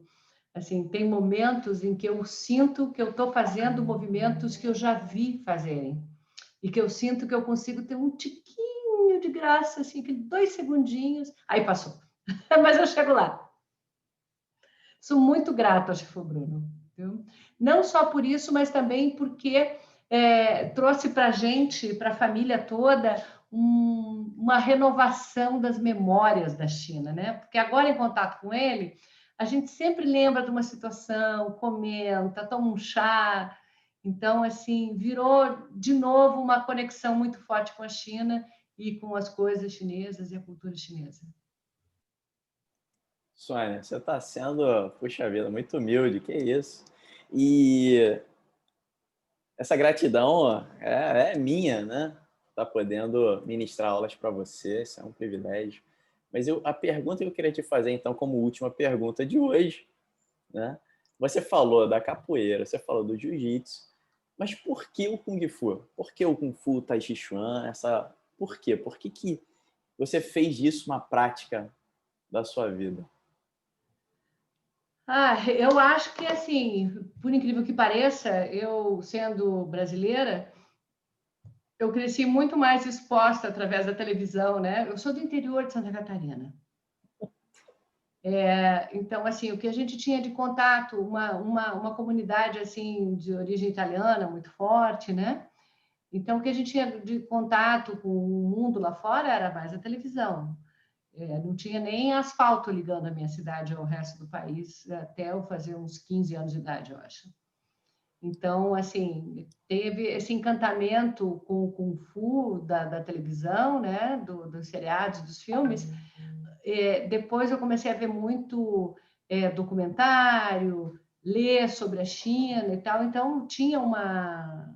assim, tem momentos em que eu sinto que eu estou fazendo movimentos que eu já vi fazerem e que eu sinto que eu consigo ter um tiquinho de graça, assim, que 2 segundinhos, aí passou. Mas eu chego lá. Sou muito grata ao Chifu Bruno, viu? Não só por isso, mas também porque trouxe para a gente, para a família toda, uma renovação das memórias da China, né? Porque agora, em contato com ele, a gente sempre lembra de uma situação, comenta, toma um chá. Então, assim, virou de novo uma conexão muito forte com a China e com as coisas chinesas e a cultura chinesa. Sônia, você está sendo, puxa vida, muito humilde, que isso. E essa gratidão é minha, né? Tá podendo ministrar aulas para você, isso é um privilégio. Mas a pergunta que eu queria te fazer, então, como última pergunta de hoje, né? Você falou da capoeira, você falou do jiu-jitsu, mas por que o Kung Fu? Por que o Kung Fu, o Tai Chi Chuan? Por quê? Por que você fez disso uma prática da sua vida? Eu acho que, assim, por incrível que pareça, eu, sendo brasileira, eu cresci muito mais exposta através da televisão, né? Eu sou do interior de Santa Catarina. Então, assim, o que a gente tinha de contato, uma comunidade, assim, de origem italiana muito forte, né? Então, o que a gente tinha de contato com o mundo lá fora era mais a televisão. Não tinha nem asfalto ligando a minha cidade ao resto do país, até eu fazer uns 15 anos de idade, eu acho. Então, assim, teve esse encantamento com o Kung Fu da televisão, né? Dos seriados, dos filmes. Depois eu comecei a ver muito documentário, ler sobre a China e tal. Então, tinha uma...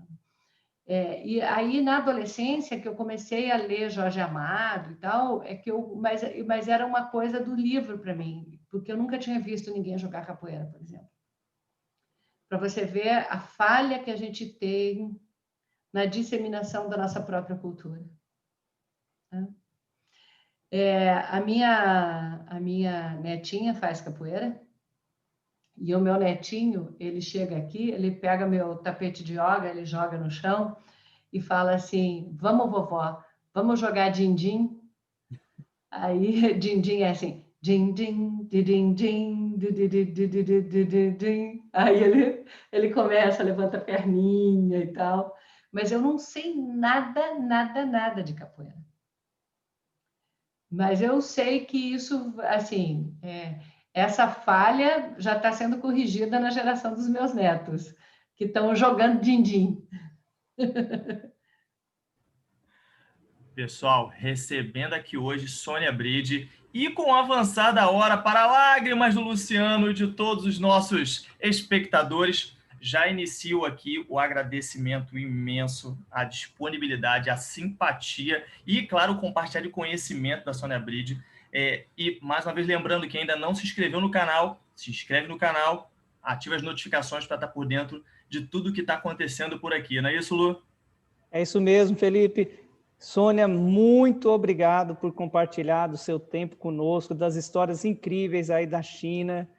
e aí, na adolescência, que eu comecei a ler Jorge Amado e tal, mas era uma coisa do livro para mim, porque eu nunca tinha visto ninguém jogar capoeira, por exemplo. Para você ver a falha que a gente tem na disseminação da nossa própria cultura. A minha netinha faz capoeira, e o meu netinho, ele chega aqui, ele pega meu tapete de yoga, ele joga no chão e fala assim: vamos, vovó, vamos jogar din-din? Aí, din-din é assim, din-din, din-din, din-din. Aí ele começa, levanta a perninha e tal. Mas eu não sei nada, nada, nada de capoeira. Mas eu sei que isso, assim, essa falha já está sendo corrigida na geração dos meus netos, que estão jogando din-din. Pessoal, recebendo aqui hoje Sônia Bride e com a avançada hora para lágrimas do Luciano e de todos os nossos espectadores, já inicio aqui o agradecimento imenso, a disponibilidade, a simpatia e, claro, o compartilhar de conhecimento da Sônia Bride. E, mais uma vez, lembrando que ainda não se inscreveu no canal, se inscreve no canal, ativa as notificações para estar por dentro de tudo que está acontecendo por aqui. Não é isso, Lu? É isso mesmo, Felipe. Sônia, muito obrigado por compartilhar do seu tempo conosco, das histórias incríveis aí da China.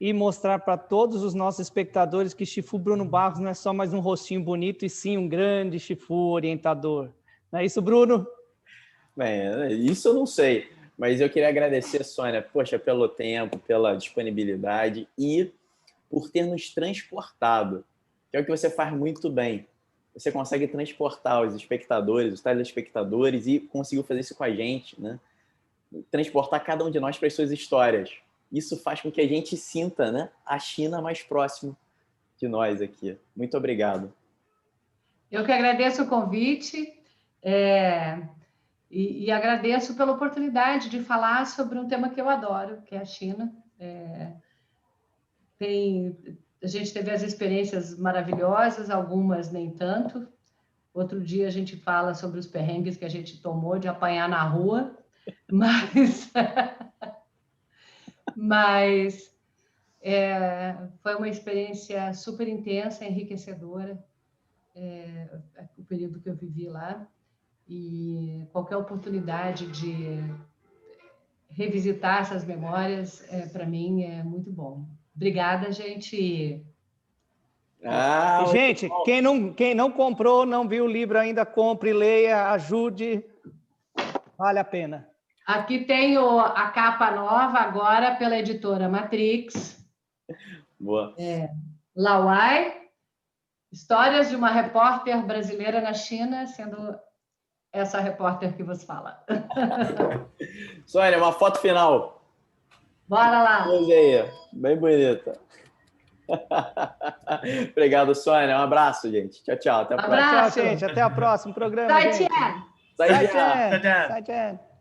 e mostrar para todos os nossos espectadores que Shifu Bruno Barros não é só mais um rostinho bonito, e sim um grande Shifu orientador. Não é isso, Bruno? Bem, isso eu não sei, mas eu queria agradecer, Sônia, poxa, pelo tempo, pela disponibilidade e por ter nos transportado, que é o que você faz muito bem. Você consegue transportar os espectadores, os telespectadores, e conseguiu fazer isso com a gente, né? Transportar cada um de nós para as suas histórias. Isso faz com que a gente sinta, né, a China mais próximo de nós aqui. Muito obrigado. Eu que agradeço o convite e agradeço pela oportunidade de falar sobre um tema que eu adoro, que é a China. A gente teve as experiências maravilhosas, algumas nem tanto. Outro dia a gente fala sobre os perrengues que a gente tomou de apanhar na rua, mas foi uma experiência super intensa, enriquecedora, o período que eu vivi lá. E qualquer oportunidade de revisitar essas memórias, para mim, é muito bom. Obrigada, gente. Gente, quem não comprou, não viu o livro ainda, compre, leia, ajude. Vale a pena. Aqui tem a capa nova agora pela editora Matrix. Boa. Lawai, Histórias de uma repórter brasileira na China, sendo essa repórter que vos fala. Sônia, uma foto final. Bora lá. Hoje aí, bem bonita. Obrigado, Sônia. Um abraço, gente. Tchau, tchau. Até a próxima. Tchau, gente. Até o próximo programa, gente. Sai, Sai, Chen.